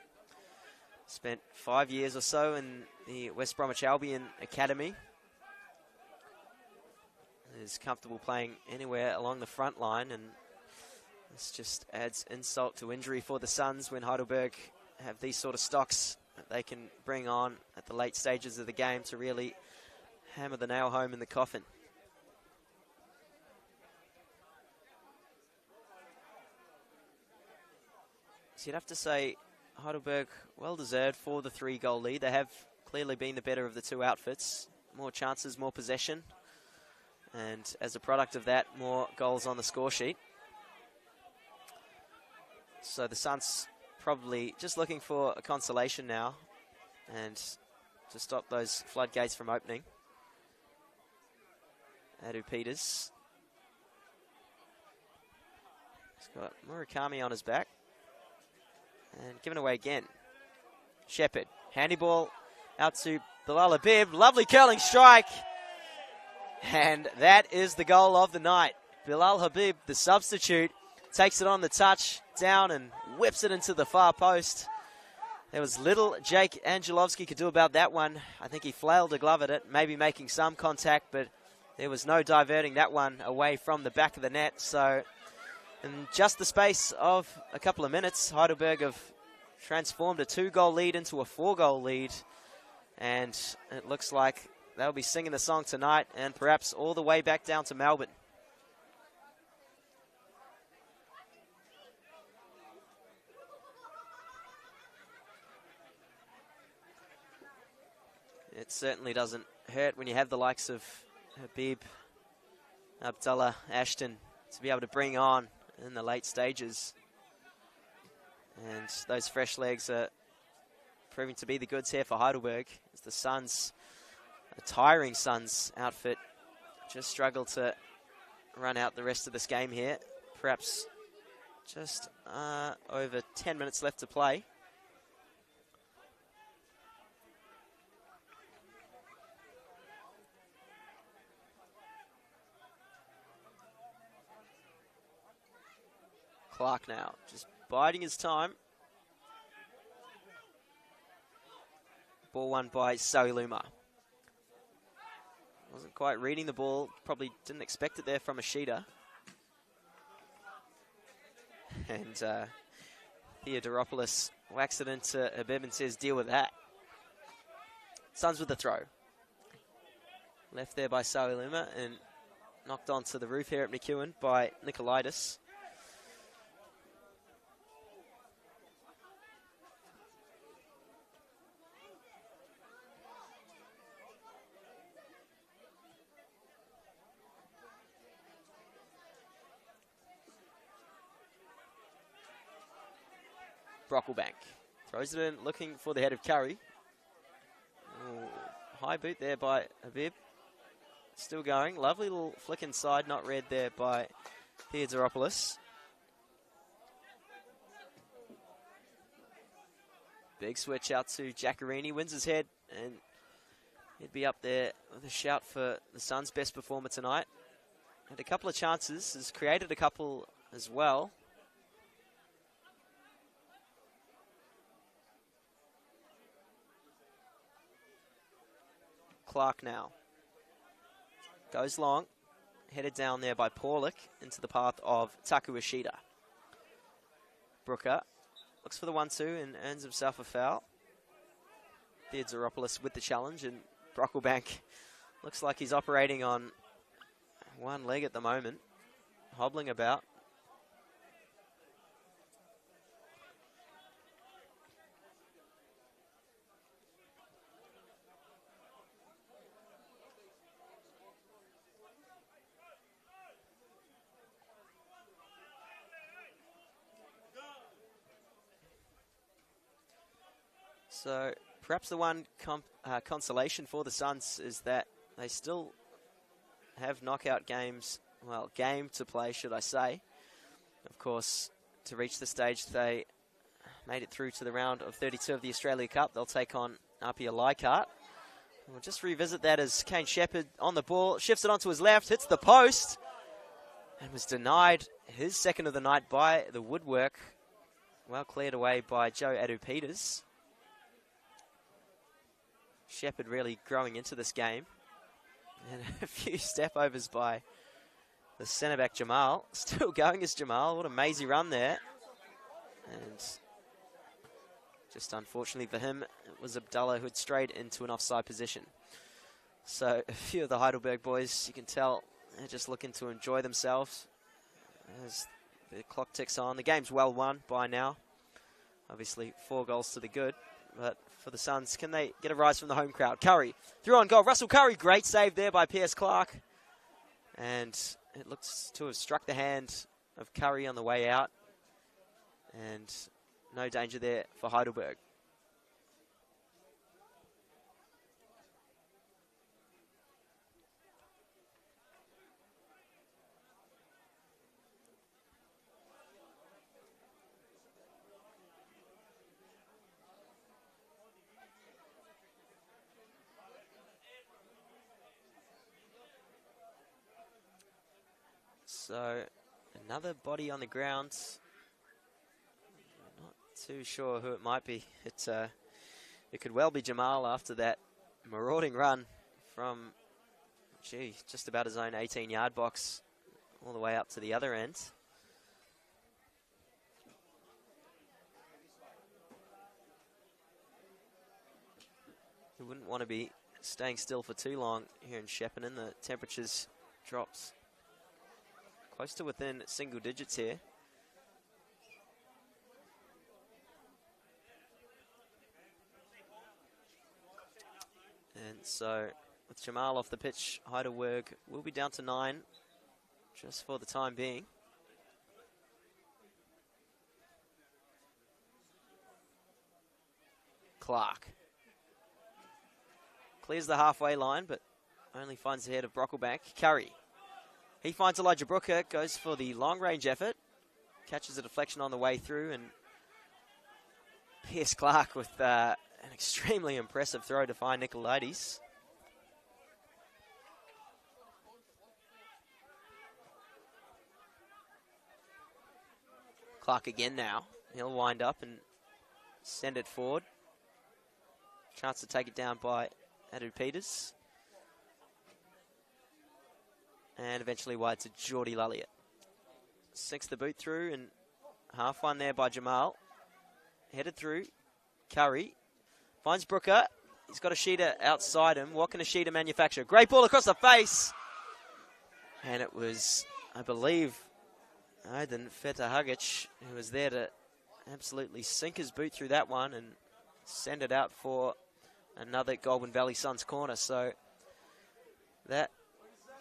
Spent 5 years or so in the West Bromwich Albion Academy. Is comfortable playing anywhere along the front line, and this just adds insult to injury for the Suns when Heidelberg have these sort of stocks that they can bring on at the late stages of the game to really hammer the nail home in the coffin. So you'd have to say Heidelberg well deserved for the 3-goal lead. They have clearly been the better of the two outfits. More chances, more possession. And as a product of that, more goals on the score sheet. So the Suns probably just looking for a consolation now. And to stop those floodgates from opening. Adu Peters. He's got Murakami on his back. And given away again. Shepherd. Handy ball out to Bilal Habib. Lovely curling strike. And that is the goal of the night. Bilal Habib, the substitute, takes it on the touch, down and whips it into the far post. There was little Jake Angelovski could do about that one. I think he flailed a glove at it, maybe making some contact, but there was no diverting that one away from the back of the net. So in just the space of a couple of minutes, Heidelberg have transformed a 2-goal lead into a 4-goal lead. And it looks like they'll be singing the song tonight and perhaps all the way back down to Melbourne. It certainly doesn't hurt when you have the likes of Habib, Abdullah, Ashton to be able to bring on in the late stages. And those fresh legs are proving to be the goods here for Heidelberg, as the Suns, a tiring Suns outfit, just struggle to run out the rest of this game here. Perhaps just over 10 minutes left to play. Clark now, just biding his time. Ball won by Soiluma. Wasn't quite reading the ball, probably didn't expect it there from Ashita. And Theodoropoulos whacks it into Habib and says, deal with that. Suns with the throw. Left there by Soiluma and knocked onto the roof here at McEwen by Nicolaitis. Brocklebank throws it in, looking for the head of Curry. Ooh, high boot there by Habib. Still going. Lovely little flick inside, not read there by Theodoropoulos. Big switch out to Giacorini, wins his head, and he'd be up there with a shout for the Suns' best performer tonight. Had a couple of chances, has created a couple as well. Clark now goes long, headed down there by Paulik into the path of Taku Ashita. Brooker looks for the 1-2 and earns himself a foul. Theodoropoulos with the challenge, and Brocklebank looks like he's operating on one leg at the moment, hobbling about. So perhaps the one consolation for the Suns is that they still have knockout games, well, game to play, should I say. Of course, to reach the stage, they made it through to the round of 32 of the Australia Cup. They'll take on Apia Leichhardt. We'll just revisit that as Kane Shepherd on the ball, shifts it onto his left, hits the post, and was denied his second of the night by the woodwork. Well cleared away by Joe Adu Peters. Shepherd really growing into this game. And a few step overs by the centre back Jamal. Still going as Jamal. What a mazy run there. And just unfortunately for him, it was Abdullah who had strayed into an offside position. So a few of the Heidelberg boys, you can tell, they're just looking to enjoy themselves as the clock ticks on. The game's well won by now. Obviously 4 goals to the good. But for the Suns, can they get a rise from the home crowd? Curry, through on goal. Russell Curry, great save there by Pierce Clark. And it looks to have struck the hand of Curry on the way out. And no danger there for Heidelberg. So another body on the ground. Not too sure who it might be. It could well be Jamal after that marauding run from, just about his own 18-yard box all the way up to the other end. You wouldn't want to be staying still for too long here in Shepparton. The temperatures drops close to within single digits here. And so with Jamal off the pitch, Heidelberg will be down to 9 just for the time being. Clark clears the halfway line, but only finds the head of Brocklebank. Curry. He finds Elijah Brooker, goes for the long-range effort, catches a deflection on the way through, and Pierce Clark with an extremely impressive throw to find Nicolaides. Clark again now. He'll wind up and send it forward. Chance to take it down by Adu Peters. And eventually wide to Geordie Lulliot. Sinks the boot through, and half one there by Jamal. Headed through. Curry finds Brooker. He's got a Sheeta outside him. What can a Sheeta manufacture? Great ball across the face. And it was, I believe, Aiden Fetahagic who was there to absolutely sink his boot through that one and send it out for another Goulburn Valley Suns corner. So that,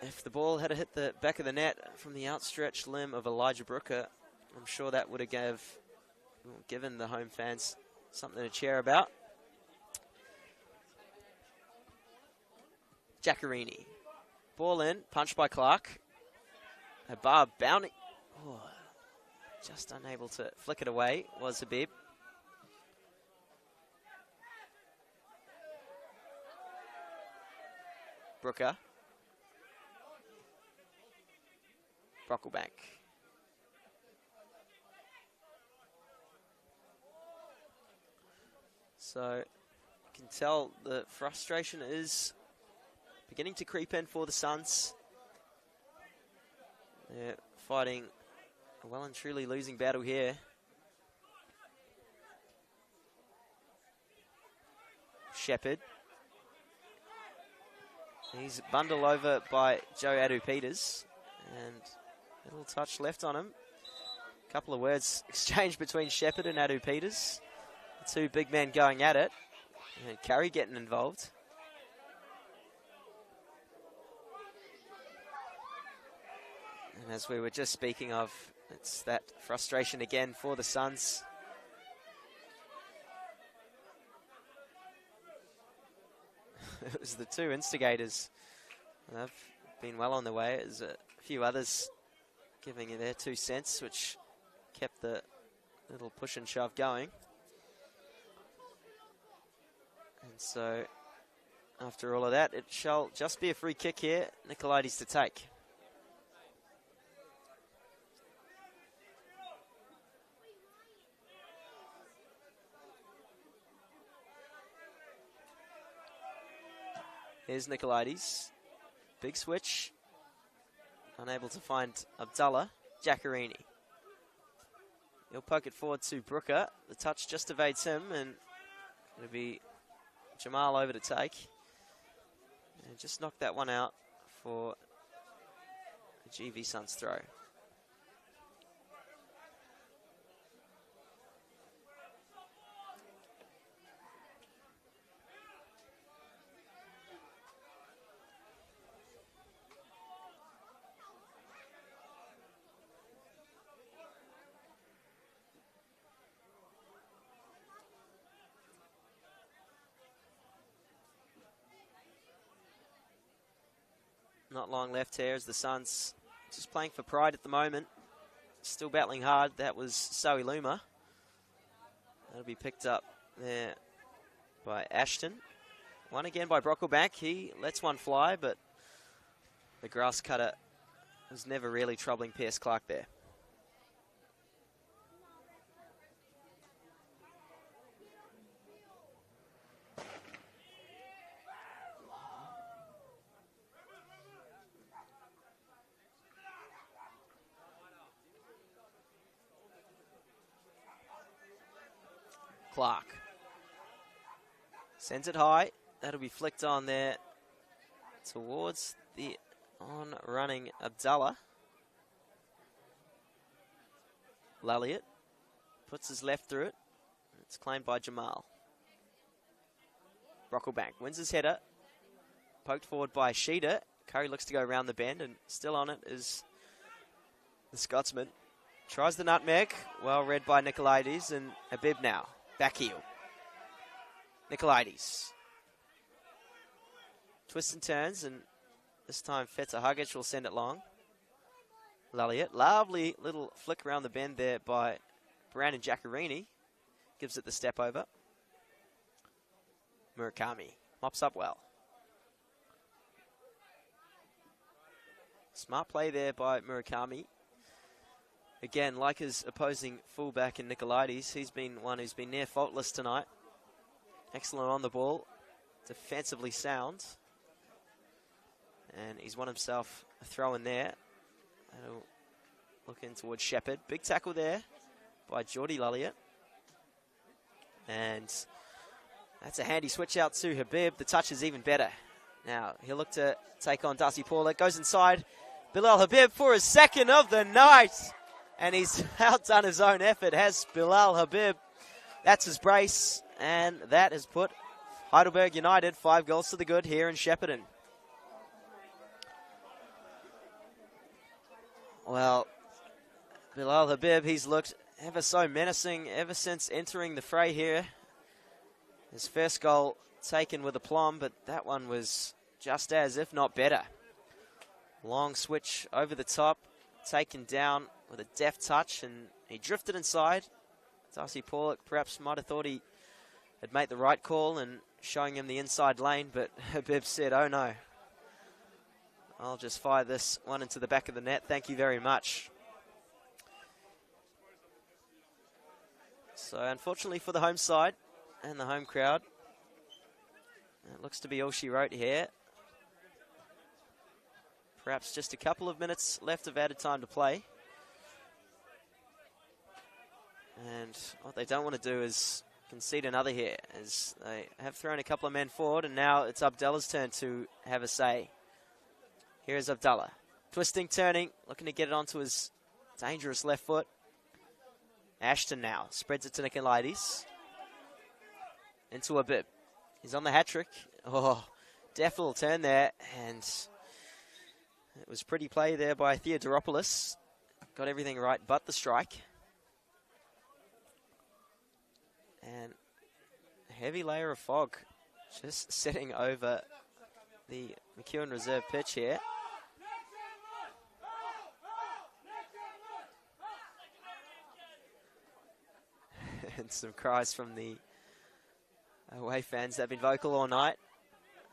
if the ball had hit the back of the net from the outstretched limb of Elijah Brooker, I'm sure that would have given the home fans something to cheer about. Giaccherini. Ball in, punched by Clark. Habab bounding. Oh, just unable to flick it away was Habib. Brooker. Brocklebank. So you can tell the frustration is beginning to creep in for the Suns. They're fighting a well and truly losing battle here. Shepherd. He's bundled over by Joe Adu Peters. And a little touch left on him. A couple of words exchanged between Shepherd and Adu Peters. The two big men going at it. And Curry getting involved. And as we were just speaking of, it's that frustration again for the Suns. It was the two instigators. They've been well on the way. There's a few others giving you their 2 cents, which kept the little push and shove going. And so, after all of that, it shall just be a free kick here. Nicolaides to take. Here's Nicolaides. Big switch. Unable to find Abdullah. Giaccherini. He'll poke it forward to Brooker. The touch just evades him, and it'll be Jamal over to take. And just knocked that one out for a GV Suns throw. Not long left here as the Suns just playing for pride at the moment. Still battling hard. That was Zoe Luma. That'll be picked up there by Ashton. One again by Brocklebank. He lets one fly, but the grass cutter was never really troubling Pierce Clark there. Clark sends it high. That'll be flicked on there towards the on-running Abdallah. Laliot puts his left through it. It's claimed by Jamal. Brocklebank wins his header. Poked forward by Sheeder. Curry looks to go around the bend, and still on it is the Scotsman. Tries the nutmeg. Well read by Nicolaides, and Habib now. Back heel. Nicolaides. Twists and turns, and this time Feta Hugic will send it long. Laliot. Lovely little flick around the bend there by Brandon Giacarini. Gives it the step over. Murakami mops up well. Smart play there by Murakami. Again, like his opposing fullback in Nicolaides, he's been one who's been near faultless tonight. Excellent on the ball. Defensively sound. And he's won himself a throw in there. That'll look in towards Shepherd. Big tackle there by Geordie Laliot. And that's a handy switch out to Habib. The touch is even better. Now he'll look to take on Darcy Paulet. Goes inside. Bilal Habib for his second of the night. And he's outdone his own effort, has Bilal Habib. That's his brace. And that has put Heidelberg United 5 goals to the good here in Shepparton. Well, Bilal Habib, he's looked ever so menacing ever since entering the fray here. His first goal taken with aplomb, but that one was just as, if not better. Long switch over the top, taken down with a deft touch, and he drifted inside. Darcy Paulet perhaps might have thought he had made the right call and showing him the inside lane, but Habib said, oh no, I'll just fire this one into the back of the net. Thank you very much. So unfortunately for the home side and the home crowd, it looks to be all she wrote here. Perhaps just a couple of minutes left of added time to play. And what they don't want to do is concede another here, as they have thrown a couple of men forward, and now it's Abdallah's turn to have a say. Here's Abdallah. Twisting, turning, looking to get it onto his dangerous left foot. Ashton now spreads it to Nicolaides. Into a bib. He's on the hat-trick. Oh, deft little turn there, and it was pretty play there by Theodoropoulos. Got everything right but the strike. And a heavy layer of fog just sitting over the McEwen Reserve pitch here. And some cries from the away fans that have been vocal all night.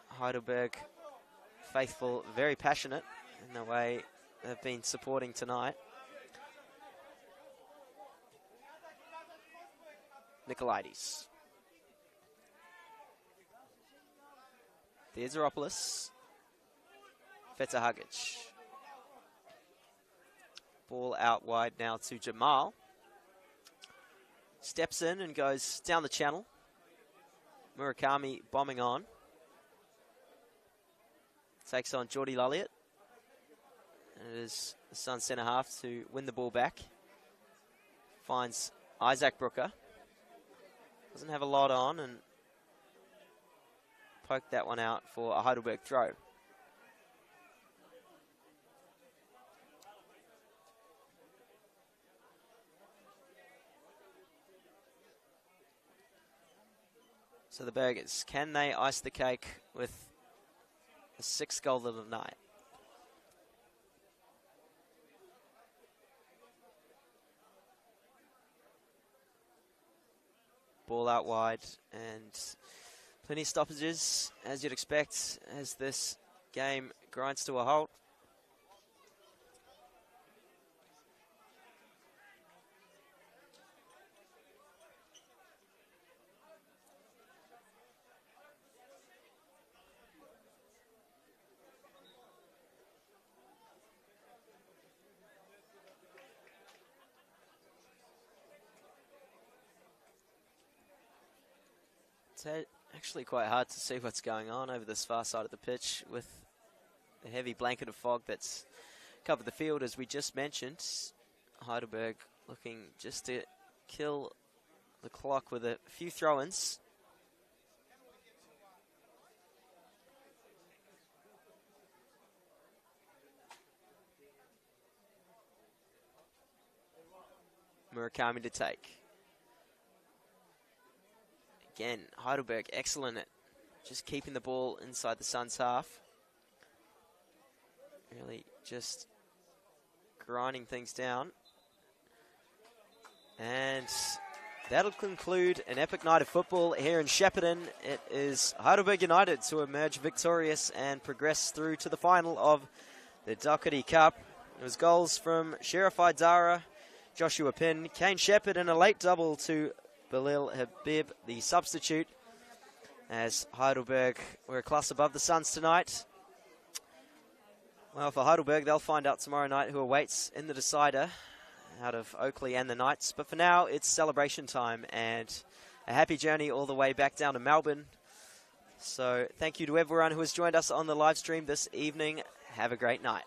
Heidelberg faithful, very passionate in the way they've been supporting tonight. Nicolaides. Theodoropoulos. Feta Hugic. Ball out wide now to Jamal. Steps in and goes down the channel. Murakami bombing on. Takes on Geordie Laliot. And it is the Sun centre half to win the ball back. Finds Isaac Brooker. Doesn't have a lot on, and poked that one out for a Heidelberg throw. So the Burgers, can they ice the cake with a 6th goal of the night? Ball out wide, and plenty of stoppages, as you'd expect, as this game grinds to a halt. It's actually quite hard to see what's going on over this far side of the pitch with the heavy blanket of fog that's covered the field, as we just mentioned. Heidelberg looking just to kill the clock with a few throw-ins. Murakami to take. Again, Heidelberg excellent at just keeping the ball inside the Suns' half. Really just grinding things down. And that'll conclude an epic night of football here in Shepparton. It is Heidelberg United to emerge victorious and progress through to the final of the Dockerty Cup. It was goals from Sheriff Idara, Joshua Pinn, Kane Shepherd, and a late double to Balil Habib, the substitute, as Heidelberg were a class above the Suns tonight. Well, for Heidelberg, they'll find out tomorrow night who awaits in the decider out of Oakley and the Knights. But for now, it's celebration time and a happy journey all the way back down to Melbourne. So thank you to everyone who has joined us on the live stream this evening. Have a great night.